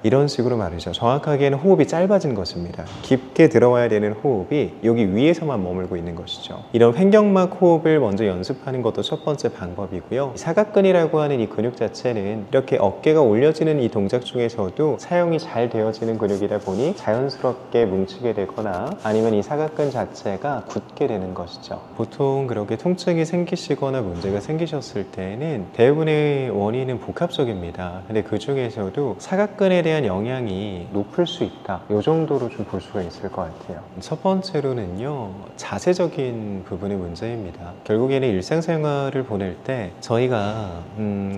이런 식으로 말이죠. 정확하게는 호흡이 짧아진 것입니다. 깊게 들어와야 되는 호흡이 여기 위에서만 머물고 있는 것이죠. 이런 횡격막 호흡을 먼저 연습하는 것도 첫 번째 방법이고요, 사각근이라고 하는 이 근육 자체는 이렇게 어깨가 올려지는 이 동작 중에서도 사용이 잘 되어지는 근육이다 보니 자연스럽게 뭉치게 되거나 아니면 이 사각근 자체가 굳게 되는 것이죠. 보통 그렇게 통증이 생기시거나 문제가 생기셨을 때는 대부분의 원인은 복합적입니다. 근데 그 중에서도 사각근에 대한 영향이 높을 수 있다, 이 정도로 좀 볼 수가 있을 것 같아요. 첫 번째로는요, 자세적인 부분의 문제입니다. 결국에는 일상생활을 보낼 때 저희가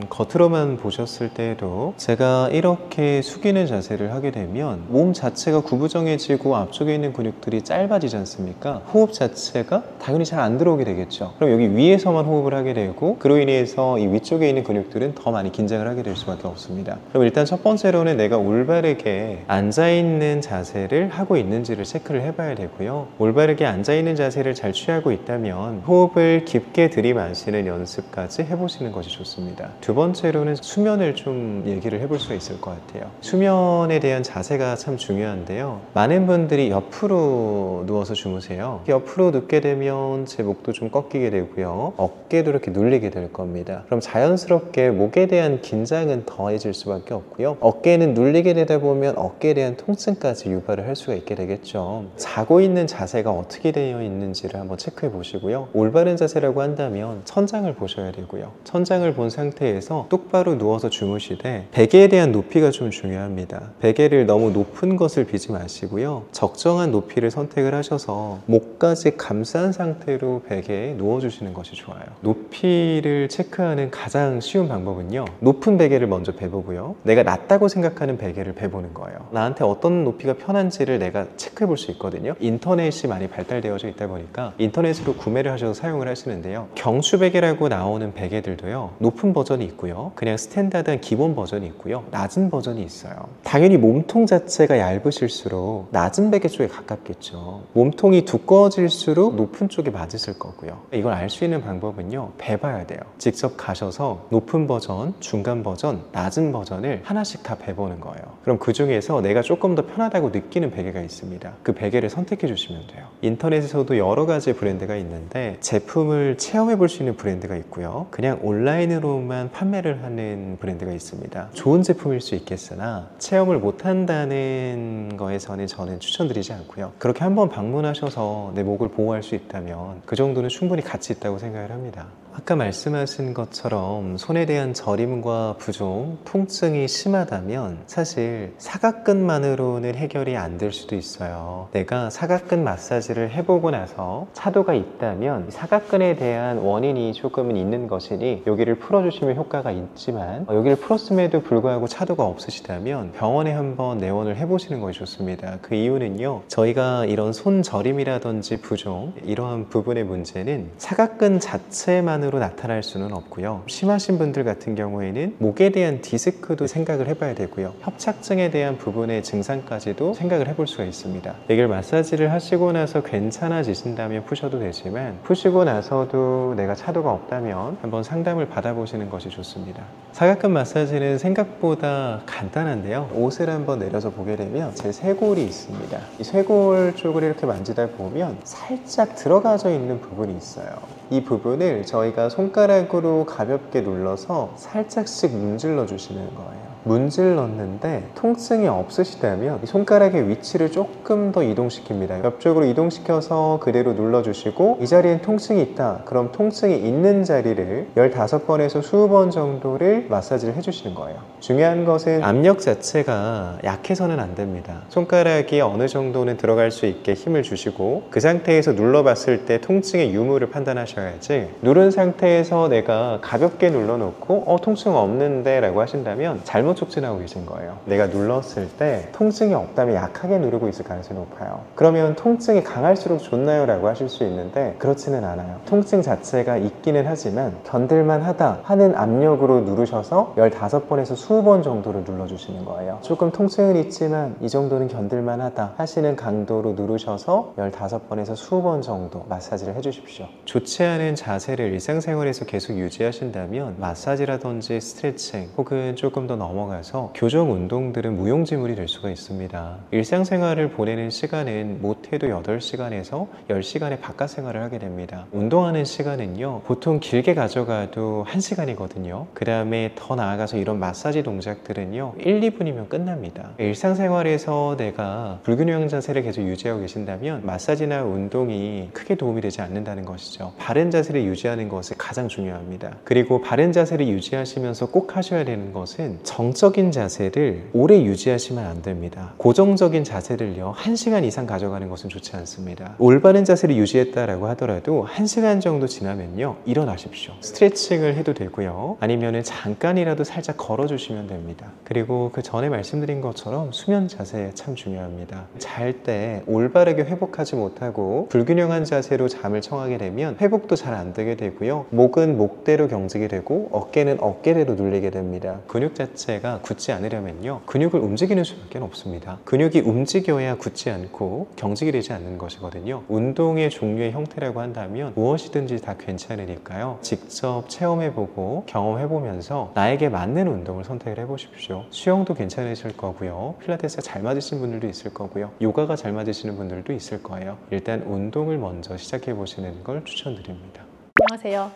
겉으로만 보셨을 때에도 제가 이렇게 숙이는 자세를 하게 되면 몸 자체가 구부정해지고 앞쪽에 있는 근육들이 짧아지지 않습니까? 호흡 자체가 당연히 잘 안 들어오게 되겠죠. 그럼 여기 위에서만 호흡을 하게 되고, 그로 인해서 이 위쪽에 있는 근육들은 더 많이 긴장을 하게 될 수밖에 없습니다. 그럼 일단 첫 번째로는 내가 올바르게 앉아있는 자세를 하고 있는지를 체크를 해봐야 되고요, 올바르게 앉아있는 자세를 잘 취하고 있다면 호흡을 깊게 들이마시는 연습까지 해보시는 것이 좋습니다. 두 번째로는 수면을 좀 얘기를 해볼 수가 있을 것 같아요. 수면에 대한 자세가 참 중요한데요, 많은 분들이 옆으로 누워서 주무세요. 옆으로 눕게 되면 제 목도 좀 꺾이게 되고요, 어깨도 이렇게 눌리게 될 겁니다. 그럼 자연스럽게 목에 대한 긴장은 더해질 수밖에 없고요, 어깨는 눌리게 되다 보면 어깨에 대한 통증까지 유발을 할 수가 있게 되겠죠. 자고 있는 자세가 어떻게 되어 있는지를 한번 체크해 보시고요, 올바른 자세라고 한다면 천장을 보셔야 되고요, 천장을 본 상태에서 똑바로 누워서 주무시되 베개에 대한 높이가 좀 중요합니다. 베개를 너무 높은 것을 비지 마시고요, 적정한 높이를 선택을 하셔서 목까지 감싼 상태로 베개에 누워주시는 것이 좋아요. 높이를 체크하는 가장 쉬운 방법은요, 높은 베개를 먼저 베보고요, 내가 낮다고 생각하는 베개를 베보는 거예요. 나한테 어떤 높이가 편한지를 내가 체크해 볼 수 있거든요. 인터넷이 많이 발달되어져 있다 보니까 인터넷으로 구매를 하셔서 사용을 하시는데요, 경추 베개라고 나오는 베개들도요, 높은 버전이 있고요, 그냥 스탠다드한 기본 버전이 있고요, 낮은 버전이 있어요. 당연히 몸통 자체가 얇으실수록 낮은 베개 쪽에 가깝겠죠. 몸통이 두꺼워질수록 높은 쪽에 맞으실 거고요. 이걸 알 수 있는 방법은요, 베봐야 돼요. 직접 가셔서 높은 버전, 중간 버전, 낮은 버전을 하나씩 다 베보는 거예요. 그럼 그 중에서 내가 조금 더 편하다고 느끼는 베개가 있습니다. 그 베개를 선택해 주시면 돼요. 인터넷에서도 여러 가지 브랜드가 있는데 제품을 체험해 볼 수 있는 브랜드가 있고요, 그냥 온라인으로만 판매를 하는 브랜드가 있습니다. 좋은 제품일 수 있겠으나 체험을 못 한다는 거에서는 저는 추천드리지 않고요, 그렇게 한번 방문하셔서 내 목을 보호할 수 있다면 그 정도는 충분히 가치 있다고 생각을 합니다. 아까 말씀하신 것처럼 손에 대한 저림과 부종, 통증이 심하다면 사실 사각근만으로는 해결이 안 될 수도 있어요. 내가 사각근 마사지를 해보고 나서 차도가 있다면 사각근에 대한 원인이 조금은 있는 것이니 여기를 풀어주시면 효과가 있지만 여기를 풀었음에도 불구하고 차도가 없으시다면 병원에 한번 내원을 해보시는 것이 좋습니다. 그 이유는요, 저희가 이런 손 저림이라든지 부종, 이러한 부분의 문제는 사각근 자체만으로 나타날 수는 없고요. 심하신 분들 같은 경우에는 목에 대한 디스크도 생각을 해봐야 되고요. 협착증에 대한 부분의 증상까지도 생각을 해볼 수가 있습니다. 여기를 마사지를 하시고 나서 괜찮아지신다면 푸셔도 되지만 푸시고 나서도 내가 차도가 없다면 한번 상담을 받아보시는 것이 좋습니다. 사각근 마사지는 생각보다 간단한데요. 옷을 한번 내려서 보게 되면 제 쇄골이 있습니다. 이 쇄골 쪽을 이렇게 만지다 보면 살짝 들어가져 있는 부분이 있어요. 이 부분을 저희가 손가락으로 가볍게 눌러서 살짝씩 문질러 주시는 거예요. 문질렀는데 통증이 없으시다면 이 손가락의 위치를 조금 더 이동시킵니다. 옆쪽으로 이동시켜서 그대로 눌러주시고 이 자리엔 통증이 있다. 그럼 통증이 있는 자리를 15번에서 20번 정도를 마사지를 해주시는 거예요. 중요한 것은 압력 자체가 약해서는 안 됩니다. 손가락이 어느 정도는 들어갈 수 있게 힘을 주시고 그 상태에서 눌러봤을 때 통증의 유무를 판단하셔야지, 누른 상태에서 내가 가볍게 눌러놓고 통증 없는데 라고 하신다면 잘못 촉진하고 계신 거예요. 내가 눌렀을 때 통증이 없다면 약하게 누르고 있을 가능성이 높아요. 그러면 통증이 강할수록 좋나요? 라고 하실 수 있는데 그렇지는 않아요. 통증 자체가 있기는 하지만 견딜만 하다 하는 압력으로 누르셔서 15번에서 20번 정도를 눌러주시는 거예요. 조금 통증은 있지만 이 정도는 견딜만 하다 하시는 강도로 누르셔서 15번에서 20번 정도 마사지를 해주십시오. 좋지 않은 자세를 일상생활에서 계속 유지하신다면 마사지라든지 스트레칭 혹은 조금 더 넘어가서 교정 운동들은 무용지물이 될 수가 있습니다. 일상생활을 보내는 시간은 못해도 8시간에서 10시간의 바깥 생활을 하게 됩니다. 운동하는 시간은요, 보통 길게 가져가도 1시간이거든요. 그 다음에 더 나아가서 이런 마사지 동작들은요 1, 2분이면 끝납니다. 일상생활에서 내가 불균형 자세를 계속 유지하고 계신다면 마사지나 운동이 크게 도움이 되지 않는다는 것이죠. 바른 자세를 유지하는 것이 가장 중요합니다. 그리고 바른 자세를 유지하시면서 꼭 하셔야 되는 것은 정적인 자세를 오래 유지하시면 안 됩니다. 고정적인 자세를요 1시간 이상 가져가는 것은 좋지 않습니다. 올바른 자세를 유지했다라고 하더라도 1시간 정도 지나면요 일어나십시오. 스트레칭을 해도 되고요, 아니면 잠깐이라도 살짝 걸어주시면 됩니다. 그리고 그 전에 말씀드린 것처럼 수면 자세 참 중요합니다. 잘 때 올바르게 회복하지 못하고 불균형한 자세로 잠을 청하게 되면 회복도 잘 안 되게 되고요, 목은 목대로 경직이 되고 어깨는 어깨대로 눌리게 됩니다. 근육 자체가 굳지 않으려면요 근육을 움직이는 수밖에 없습니다. 근육이 움직여야 굳지 않고 경직이 되지 않는 것이거든요. 운동의 종류의 형태라고 한다면 무엇이든지 다 괜찮으니까요, 직접 체험해보고 경험해보면서 나에게 맞는 운동을 선택을 해보십시오. 수영도 괜찮으실 거고요, 필라테스가 잘 맞으시는 분들도 있을 거고요, 요가가 잘 맞으시는 분들도 있을 거예요. 일단 운동을 먼저 시작해보시는 걸 추천드립니다. 안녕하세요.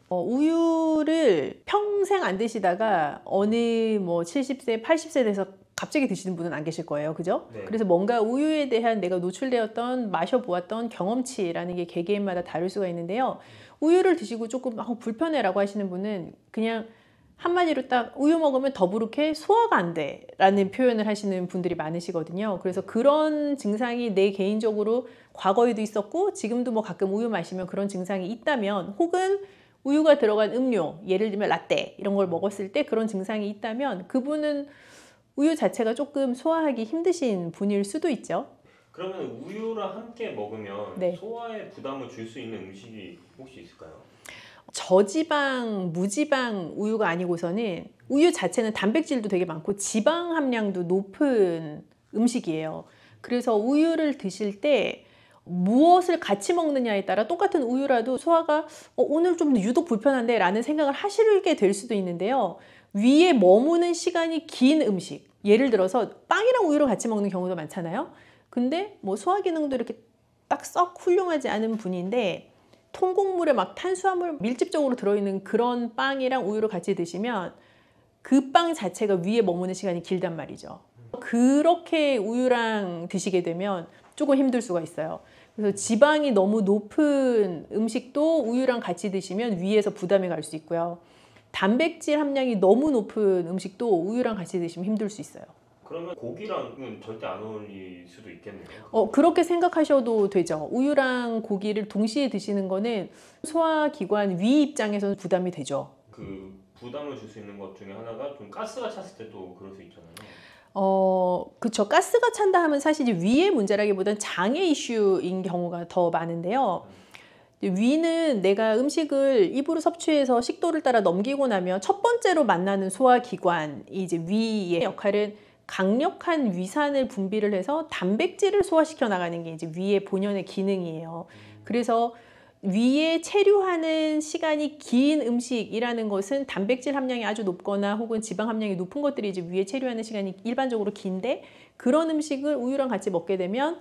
우유를 평생 안 드시다가 어느 70세, 80세 돼서 갑자기 드시는 분은 안 계실 거예요. 그죠? 네. 그래서 뭔가 우유에 대한 내가 노출되었던 마셔보았던 경험치라는 게 개개인마다 다를 수가 있는데요. 우유를 드시고 조금 불편해라고 하시는 분은 그냥 한마디로 딱 우유 먹으면 더부룩해, 소화가 안 돼 라는 표현을 하시는 분들이 많으시거든요. 그래서 그런 증상이 내 개인적으로 과거에도 있었고 지금도 가끔 우유 마시면 그런 증상이 있다면, 혹은 우유가 들어간 음료, 예를 들면 라떼 이런 걸 먹었을 때 그런 증상이 있다면 그분은 우유 자체가 조금 소화하기 힘드신 분일 수도 있죠. 그러면 우유랑 함께 먹으면 네. 소화에 부담을 줄 수 있는 음식이 혹시 있을까요? 저지방, 무지방 우유가 아니고서는 우유 자체는 단백질도 되게 많고 지방 함량도 높은 음식이에요. 그래서 우유를 드실 때 무엇을 같이 먹느냐에 따라 똑같은 우유라도 소화가 오늘 좀 유독 불편한데 라는 생각을 하시게 될 수도 있는데요. 위에 머무는 시간이 긴 음식, 예를 들어서 빵이랑 우유를 같이 먹는 경우도 많잖아요. 근데 소화 기능도 이렇게 딱 썩 훌륭하지 않은 분인데 통곡물에 탄수화물 밀집적으로 들어있는 그런 빵이랑 우유를 같이 드시면 그 빵 자체가 위에 머무는 시간이 길단 말이죠. 그렇게 우유랑 드시게 되면 조금 힘들 수가 있어요. 그래서 지방이 너무 높은 음식도 우유랑 같이 드시면 위에서 부담이 갈 수 있고요. 단백질 함량이 너무 높은 음식도 우유랑 같이 드시면 힘들 수 있어요. 그러면 고기랑은 절대 안 어울릴 수도 있겠네요. 그렇게 생각하셔도 되죠. 우유랑 고기를 동시에 드시는 거는 소화기관 위 입장에서는 부담이 되죠. 그 부담을 줄 수 있는 것 중에 하나가 좀 가스가 찼을 때도 그럴 수 있잖아요. 그쵸. 가스가 찬다 하면 사실 이제 위의 문제라기보단 장애 이슈인 경우가 더 많은데요. 위는 내가 음식을 입으로 섭취해서 식도를 따라 넘기고 나면 첫 번째로 만나는 소화기관이 이제 위의 역할은 강력한 위산을 분비를 해서 단백질을 소화시켜 나가는 게 이제 위의 본연의 기능이에요. 그래서 위에 체류하는 시간이 긴 음식이라는 것은 단백질 함량이 아주 높거나 혹은 지방 함량이 높은 것들이 이제 위에 체류하는 시간이 일반적으로 긴데, 그런 음식을 우유랑 같이 먹게 되면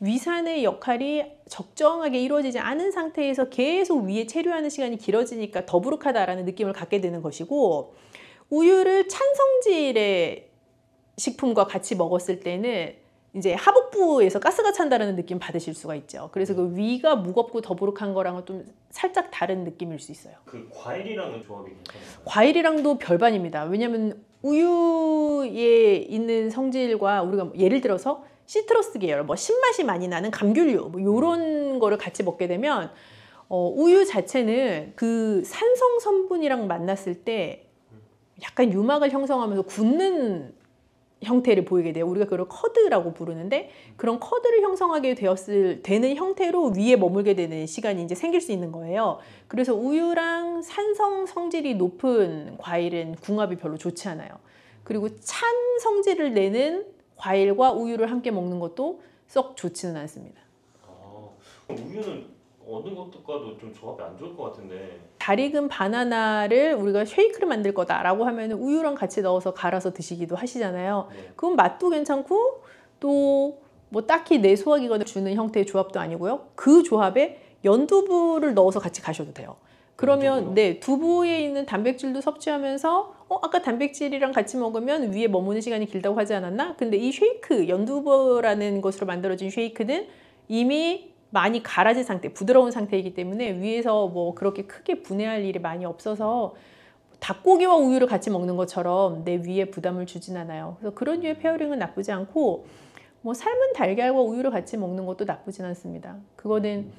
위산의 역할이 적정하게 이루어지지 않은 상태에서 계속 위에 체류하는 시간이 길어지니까 더부룩하다라는 느낌을 갖게 되는 것이고, 우유를 찬 성질의 식품과 같이 먹었을 때는 이제 하복부에서 가스가 찬다는 느낌 받으실 수가 있죠. 그래서 그 위가 무겁고 더부룩한 거랑은 좀 살짝 다른 느낌일 수 있어요. 그 과일이랑은 조합이 괜찮아요? 과일이랑도 별반입니다. 왜냐하면 우유에 있는 성질과 우리가 예를 들어서 시트러스 계열, 뭐 신맛이 많이 나는 감귤류, 뭐 이런 거를 같이 먹게 되면 우유 자체는 그 산성 성분이랑 만났을 때 약간 유막을 형성하면서 굳는 형태를 보이게 돼요. 우리가 그걸 커드라고 부르는데, 그런 커드를 형성하게 되는 형태로 위에 머물게 되는 시간이 이제 생길 수 있는 거예요. 그래서 우유랑 산성 성질이 높은 과일은 궁합이 별로 좋지 않아요. 그리고 찬 성질을 내는 과일과 우유를 함께 먹는 것도 썩 좋지는 않습니다. 우유는 어느 것과도 좀 조합이 안 좋을 것 같은데. 잘 익은 바나나를 우리가 쉐이크를 만들 거다라고 하면 우유랑 같이 넣어서 갈아서 드시기도 하시잖아요. 그건 맛도 괜찮고 또 뭐 딱히 내 소화기관을 주는 형태의 조합도 아니고요. 그 조합에 연두부를 넣어서 같이 가셔도 돼요. 그러면 네, 두부에 있는 단백질도 섭취하면서 아까 단백질이랑 같이 먹으면 위에 머무는 시간이 길다고 하지 않았나? 근데 이 쉐이크, 연두부라는 것으로 만들어진 쉐이크는 이미 많이 갈아진 상태, 부드러운 상태이기 때문에 위에서 뭐 그렇게 크게 분해할 일이 많이 없어서 닭고기와 우유를 같이 먹는 것처럼 내 위에 부담을 주진 않아요. 그래서 그런 류의 페어링은 나쁘지 않고, 뭐 삶은 달걀과 우유를 같이 먹는 것도 나쁘진 않습니다. 그거는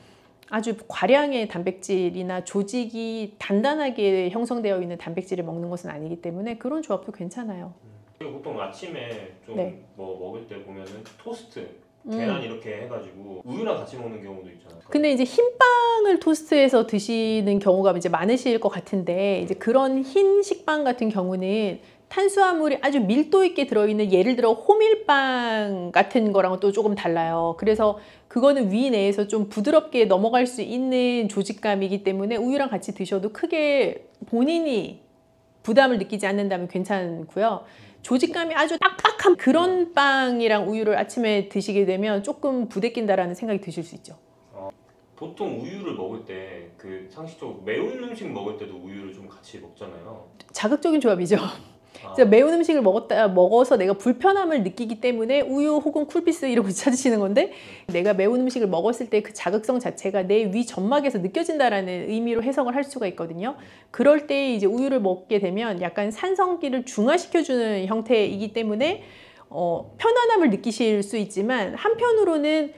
아주 과량의 단백질이나 조직이 단단하게 형성되어 있는 단백질을 먹는 것은 아니기 때문에 그런 조합도 괜찮아요. 보통 아침에 좀 네. 뭐 먹을 때 보면은 토스트, 계란 이렇게 해가지고 우유랑 같이 먹는 경우도 있잖아요. 근데 이제 흰빵을 토스트해서 드시는 경우가 이제 많으실 것 같은데, 이제 그런 흰 식빵 같은 경우는 탄수화물이 아주 밀도 있게 들어있는, 예를 들어 호밀빵 같은 거랑은 또 조금 달라요. 그래서 그거는 위 내에서 좀 부드럽게 넘어갈 수 있는 조직감이기 때문에 우유랑 같이 드셔도 크게 본인이 부담을 느끼지 않는다면 괜찮고요. 조직감이 아주 딱딱한 그런 빵이랑 우유를 아침에 드시게 되면 조금 부대낀다라는 생각이 드실 수 있죠. 보통 우유를 먹을 때 그 상식적으로 매운 음식 먹을 때도 우유를 좀 같이 먹잖아요. 자극적인 조합이죠. 매운 음식을 먹어서 내가 불편함을 느끼기 때문에 우유 혹은 쿨피스 이런 거 찾으시는 건데, 내가 매운 음식을 먹었을 때 그 자극성 자체가 내 위 점막에서 느껴진다라는 의미로 해석을 할 수가 있거든요. 그럴 때 이제 우유를 먹게 되면 약간 산성기를 중화시켜주는 형태이기 때문에 편안함을 느끼실 수 있지만, 한편으로는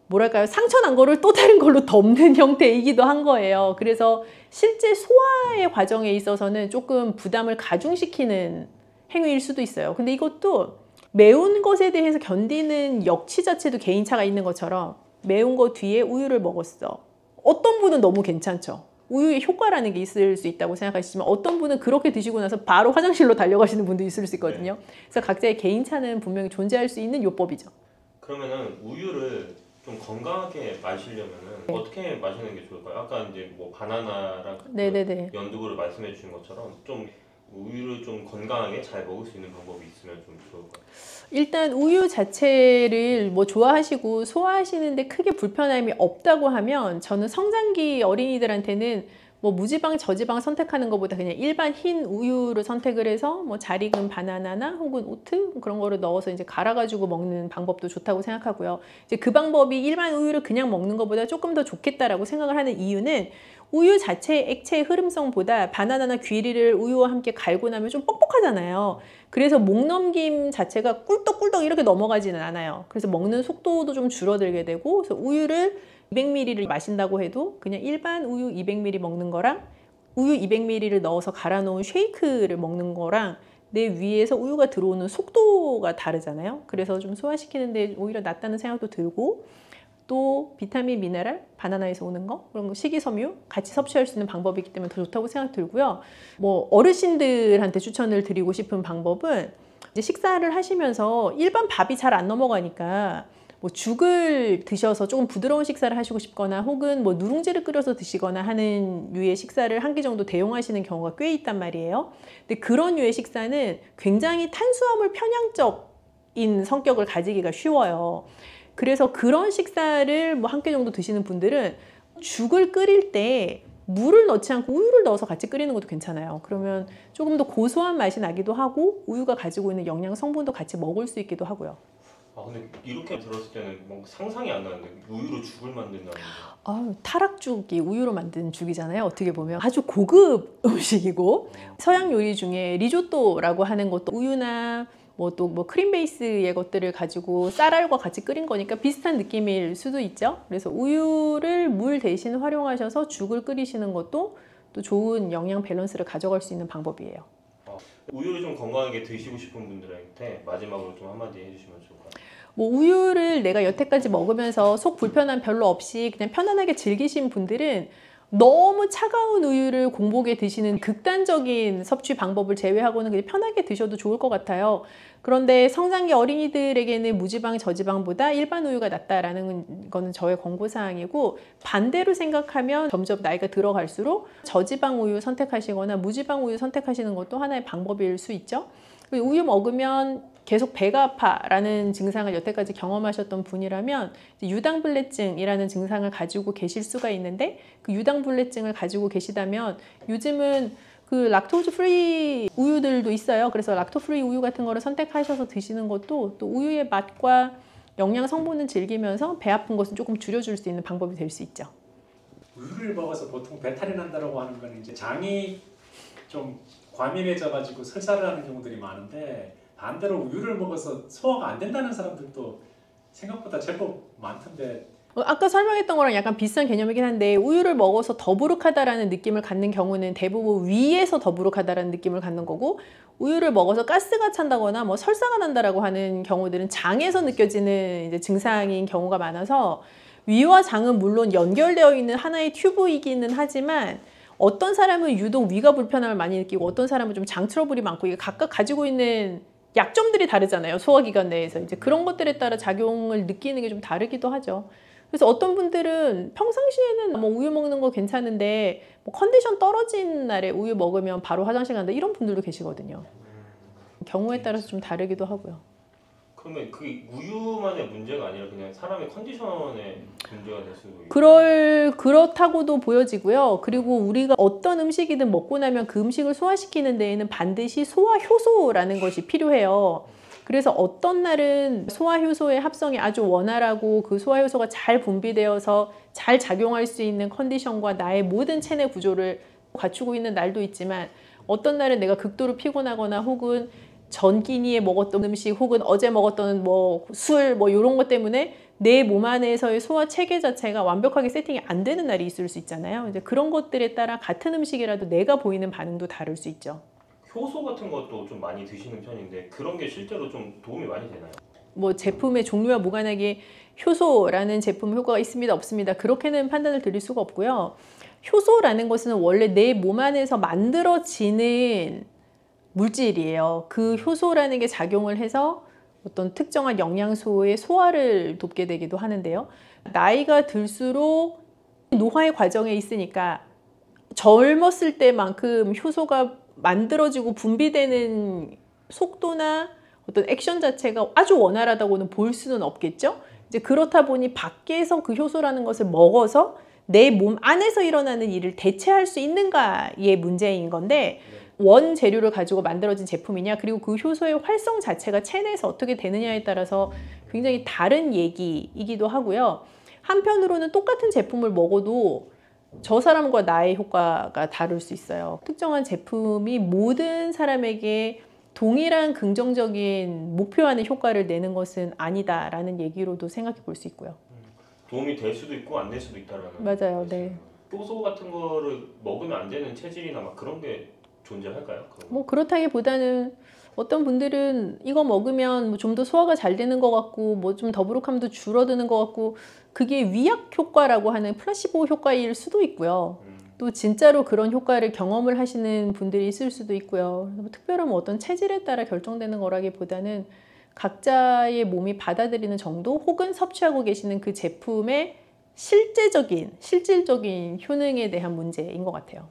뭐랄까요, 상처 난 거를 또 다른 걸로 덮는 형태이기도 한 거예요. 그래서 실제 소화의 과정에 있어서는 조금 부담을 가중시키는 행위일 수도 있어요. 근데 이것도 매운 것에 대해서 견디는 역치 자체도 개인차가 있는 것처럼, 매운 거 뒤에 우유를 먹었어. 어떤 분은 너무 괜찮죠. 우유의 효과라는 게 있을 수 있다고 생각하시지만, 어떤 분은 그렇게 드시고 나서 바로 화장실로 달려가시는 분도 있을 수 있거든요. 그래서 각자의 개인차는 분명히 존재할 수 있는 요법이죠. 그러면은 우유를 좀 건강하게 마시려면은 어떻게 마시는 게 좋을까요? 아까 이제 뭐 바나나랑 연두부를 말씀해 주신 것처럼 좀 우유를 좀 건강하게 잘 먹을 수 있는 방법이 있으면 좀 좋을 것 같아요. 일단 우유 자체를 뭐 좋아하시고 소화하시는데 크게 불편함이 없다고 하면, 저는 성장기 어린이들한테는 뭐 무지방, 저지방 선택하는 것보다 그냥 일반 흰 우유를 선택을 해서 뭐 잘 익은 바나나나 혹은 오트 그런 거를 넣어서 이제 갈아가지고 먹는 방법도 좋다고 생각하고요. 이제 그 방법이 일반 우유를 그냥 먹는 것보다 조금 더 좋겠다라고 생각을 하는 이유는 우유 자체의 액체의 흐름성보다 바나나나 귀리를 우유와 함께 갈고 나면 좀 뻑뻑하잖아요. 그래서 목 넘김 자체가 꿀떡꿀떡 이렇게 넘어가지는 않아요. 그래서 먹는 속도도 좀 줄어들게 되고, 그래서 우유를 200ml를 마신다고 해도 그냥 일반 우유 200ml 먹는 거랑 우유 200ml를 넣어서 갈아 놓은 쉐이크를 먹는 거랑 내 위에서 우유가 들어오는 속도가 다르잖아요. 그래서 좀 소화시키는데 오히려 낫다는 생각도 들고, 또 비타민, 미네랄, 바나나에서 오는 거, 그런 거 식이섬유 같이 섭취할 수 있는 방법이기 때문에 더 좋다고 생각 들고요. 뭐 어르신들한테 추천을 드리고 싶은 방법은 이제 식사를 하시면서 일반 밥이 잘 안 넘어가니까 뭐 죽을 드셔서 조금 부드러운 식사를 하시고 싶거나 혹은 뭐 누룽지를 끓여서 드시거나 하는 류의 식사를 한 끼 정도 대용하시는 경우가 꽤 있단 말이에요. 근데 그런 류의 식사는 굉장히 탄수화물 편향적인 성격을 가지기가 쉬워요. 그래서 그런 식사를 뭐 한 끼 정도 드시는 분들은 죽을 끓일 때 물을 넣지 않고 우유를 넣어서 같이 끓이는 것도 괜찮아요. 그러면 조금 더 고소한 맛이 나기도 하고 우유가 가지고 있는 영양 성분도 같이 먹을 수 있기도 하고요. 근데 이렇게 들었을 때는 뭔가 상상이 안 나는데 우유로 죽을 만든다는 게. 타락죽이 우유로 만든 죽이잖아요. 어떻게 보면 아주 고급 음식이고, 서양 요리 중에 리조또라고 하는 것도 우유나 뭐 또 뭐 크림 베이스의 것들을 가지고 쌀알과 같이 끓인 거니까 비슷한 느낌일 수도 있죠. 그래서 우유를 물 대신 활용하셔서 죽을 끓이시는 것도 또 좋은 영양 밸런스를 가져갈 수 있는 방법이에요. 우유를 좀 건강하게 드시고 싶은 분들한테 마지막으로 좀 한마디 해주시면 좋을 것 같아요. 뭐 우유를 내가 여태까지 먹으면서 속 불편함 별로 없이 그냥 편안하게 즐기신 분들은 너무 차가운 우유를 공복에 드시는 극단적인 섭취 방법을 제외하고는 그냥 편하게 드셔도 좋을 것 같아요. 그런데 성장기 어린이들에게는 무지방, 저지방보다 일반 우유가 낫다라는 거는 저의 권고사항이고, 반대로 생각하면 점점 나이가 들어갈수록 저지방 우유 선택하시거나 무지방 우유 선택하시는 것도 하나의 방법일 수 있죠. 우유 먹으면 계속 배가 아파라는 증상을 여태까지 경험하셨던 분이라면 유당불내증이라는 증상을 가지고 계실 수가 있는데, 그 유당불내증을 가지고 계시다면 요즘은 그 락토즈 프리 우유들도 있어요. 그래서 락토 프리 우유 같은 거를 선택하셔서 드시는 것도 또 우유의 맛과 영양 성분을 즐기면서 배 아픈 것은 조금 줄여줄 수 있는 방법이 될 수 있죠. 우유를 먹어서 보통 배탈이 난다고 하는 건 이제 장이 좀 과민해져 가지고 설사를 하는 경우들이 많은데, 반대로 우유를 먹어서 소화가 안 된다는 사람들도 생각보다 제법 많던데. 아까 설명했던 거랑 약간 비슷한 개념이긴 한데, 우유를 먹어서 더부룩하다라는 느낌을 갖는 경우는 대부분 위에서 더부룩하다라는 느낌을 갖는 거고, 우유를 먹어서 가스가 찬다거나 뭐 설사가 난다라고 하는 경우들은 장에서 느껴지는 이제 증상인 경우가 많아서, 위와 장은 물론 연결되어 있는 하나의 튜브이기는 하지만 어떤 사람은 유독 위가 불편함을 많이 느끼고 어떤 사람은 좀 장 트러블이 많고, 이게 각각 가지고 있는 약점들이 다르잖아요. 소화기관 내에서 이제 그런 것들에 따라 작용을 느끼는 게 좀 다르기도 하죠. 그래서 어떤 분들은 평상시에는 뭐 우유 먹는 거 괜찮은데 뭐 컨디션 떨어진 날에 우유 먹으면 바로 화장실 간다, 이런 분들도 계시거든요. 경우에 따라서 좀 다르기도 하고요. 그러면 그게 우유만의 문제가 아니라 그냥 사람의 컨디션의 문제가 될 수도 있고. 그렇다고도 보여지고요. 그리고 우리가 어떤 음식이든 먹고 나면 그 음식을 소화시키는 데에는 반드시 소화효소라는 것이 필요해요. 그래서 어떤 날은 소화효소의 합성이 아주 원활하고 그 소화효소가 잘 분비되어서 잘 작용할 수 있는 컨디션과 나의 모든 체내 구조를 갖추고 있는 날도 있지만, 어떤 날은 내가 극도로 피곤하거나 혹은 전 끼니에 먹었던 음식 혹은 어제 먹었던 뭐 술 뭐 이런 것 때문에 내 몸 안에서의 소화 체계 자체가 완벽하게 세팅이 안 되는 날이 있을 수 있잖아요. 이제 그런 것들에 따라 같은 음식이라도 내가 보이는 반응도 다를 수 있죠. 효소 같은 것도 좀 많이 드시는 편인데 그런 게 실제로 좀 도움이 많이 되나요? 뭐 제품의 종류와 무관하게 효소라는 제품 효과가 있습니다, 없습니다, 그렇게는 판단을 드릴 수가 없고요. 효소라는 것은 원래 내 몸 안에서 만들어지는 물질이에요. 그 효소라는 게 작용을 해서 어떤 특정한 영양소의 소화를 돕게 되기도 하는데요. 나이가 들수록 노화의 과정에 있으니까 젊었을 때만큼 효소가 만들어지고 분비되는 속도나 어떤 액션 자체가 아주 원활하다고는 볼 수는 없겠죠. 이제 그렇다 보니 밖에서 그 효소라는 것을 먹어서 내 몸 안에서 일어나는 일을 대체할 수 있는가의 문제인 건데 원 재료를 가지고 만들어진 제품이냐 그리고 그 효소의 활성 자체가 체내에서 어떻게 되느냐에 따라서 굉장히 다른 얘기이기도 하고요. 한편으로는 똑같은 제품을 먹어도 저 사람과 나의 효과가 다를 수 있어요. 특정한 제품이 모든 사람에게 동일한 긍정적인 목표하는 효과를 내는 것은 아니다라는 얘기로도 생각해 볼 수 있고요. 도움이 될 수도 있고 안 될 수도 있다라는. 맞아요. 네. 효소 같은 거를 먹으면 안 되는 체질이나 막 그런 게 존재할까요? 뭐 그렇다기보다는 어떤 분들은 이거 먹으면 좀 더 소화가 잘 되는 것 같고 뭐 좀 더부룩함도 줄어드는 것 같고 그게 위약 효과라고 하는 플라시보 효과일 수도 있고요. 또 진짜로 그런 효과를 경험을 하시는 분들이 있을 수도 있고요. 특별한 뭐 어떤 체질에 따라 결정되는 거라기보다는 각자의 몸이 받아들이는 정도 혹은 섭취하고 계시는 그 제품의 실질적인 효능에 대한 문제인 것 같아요.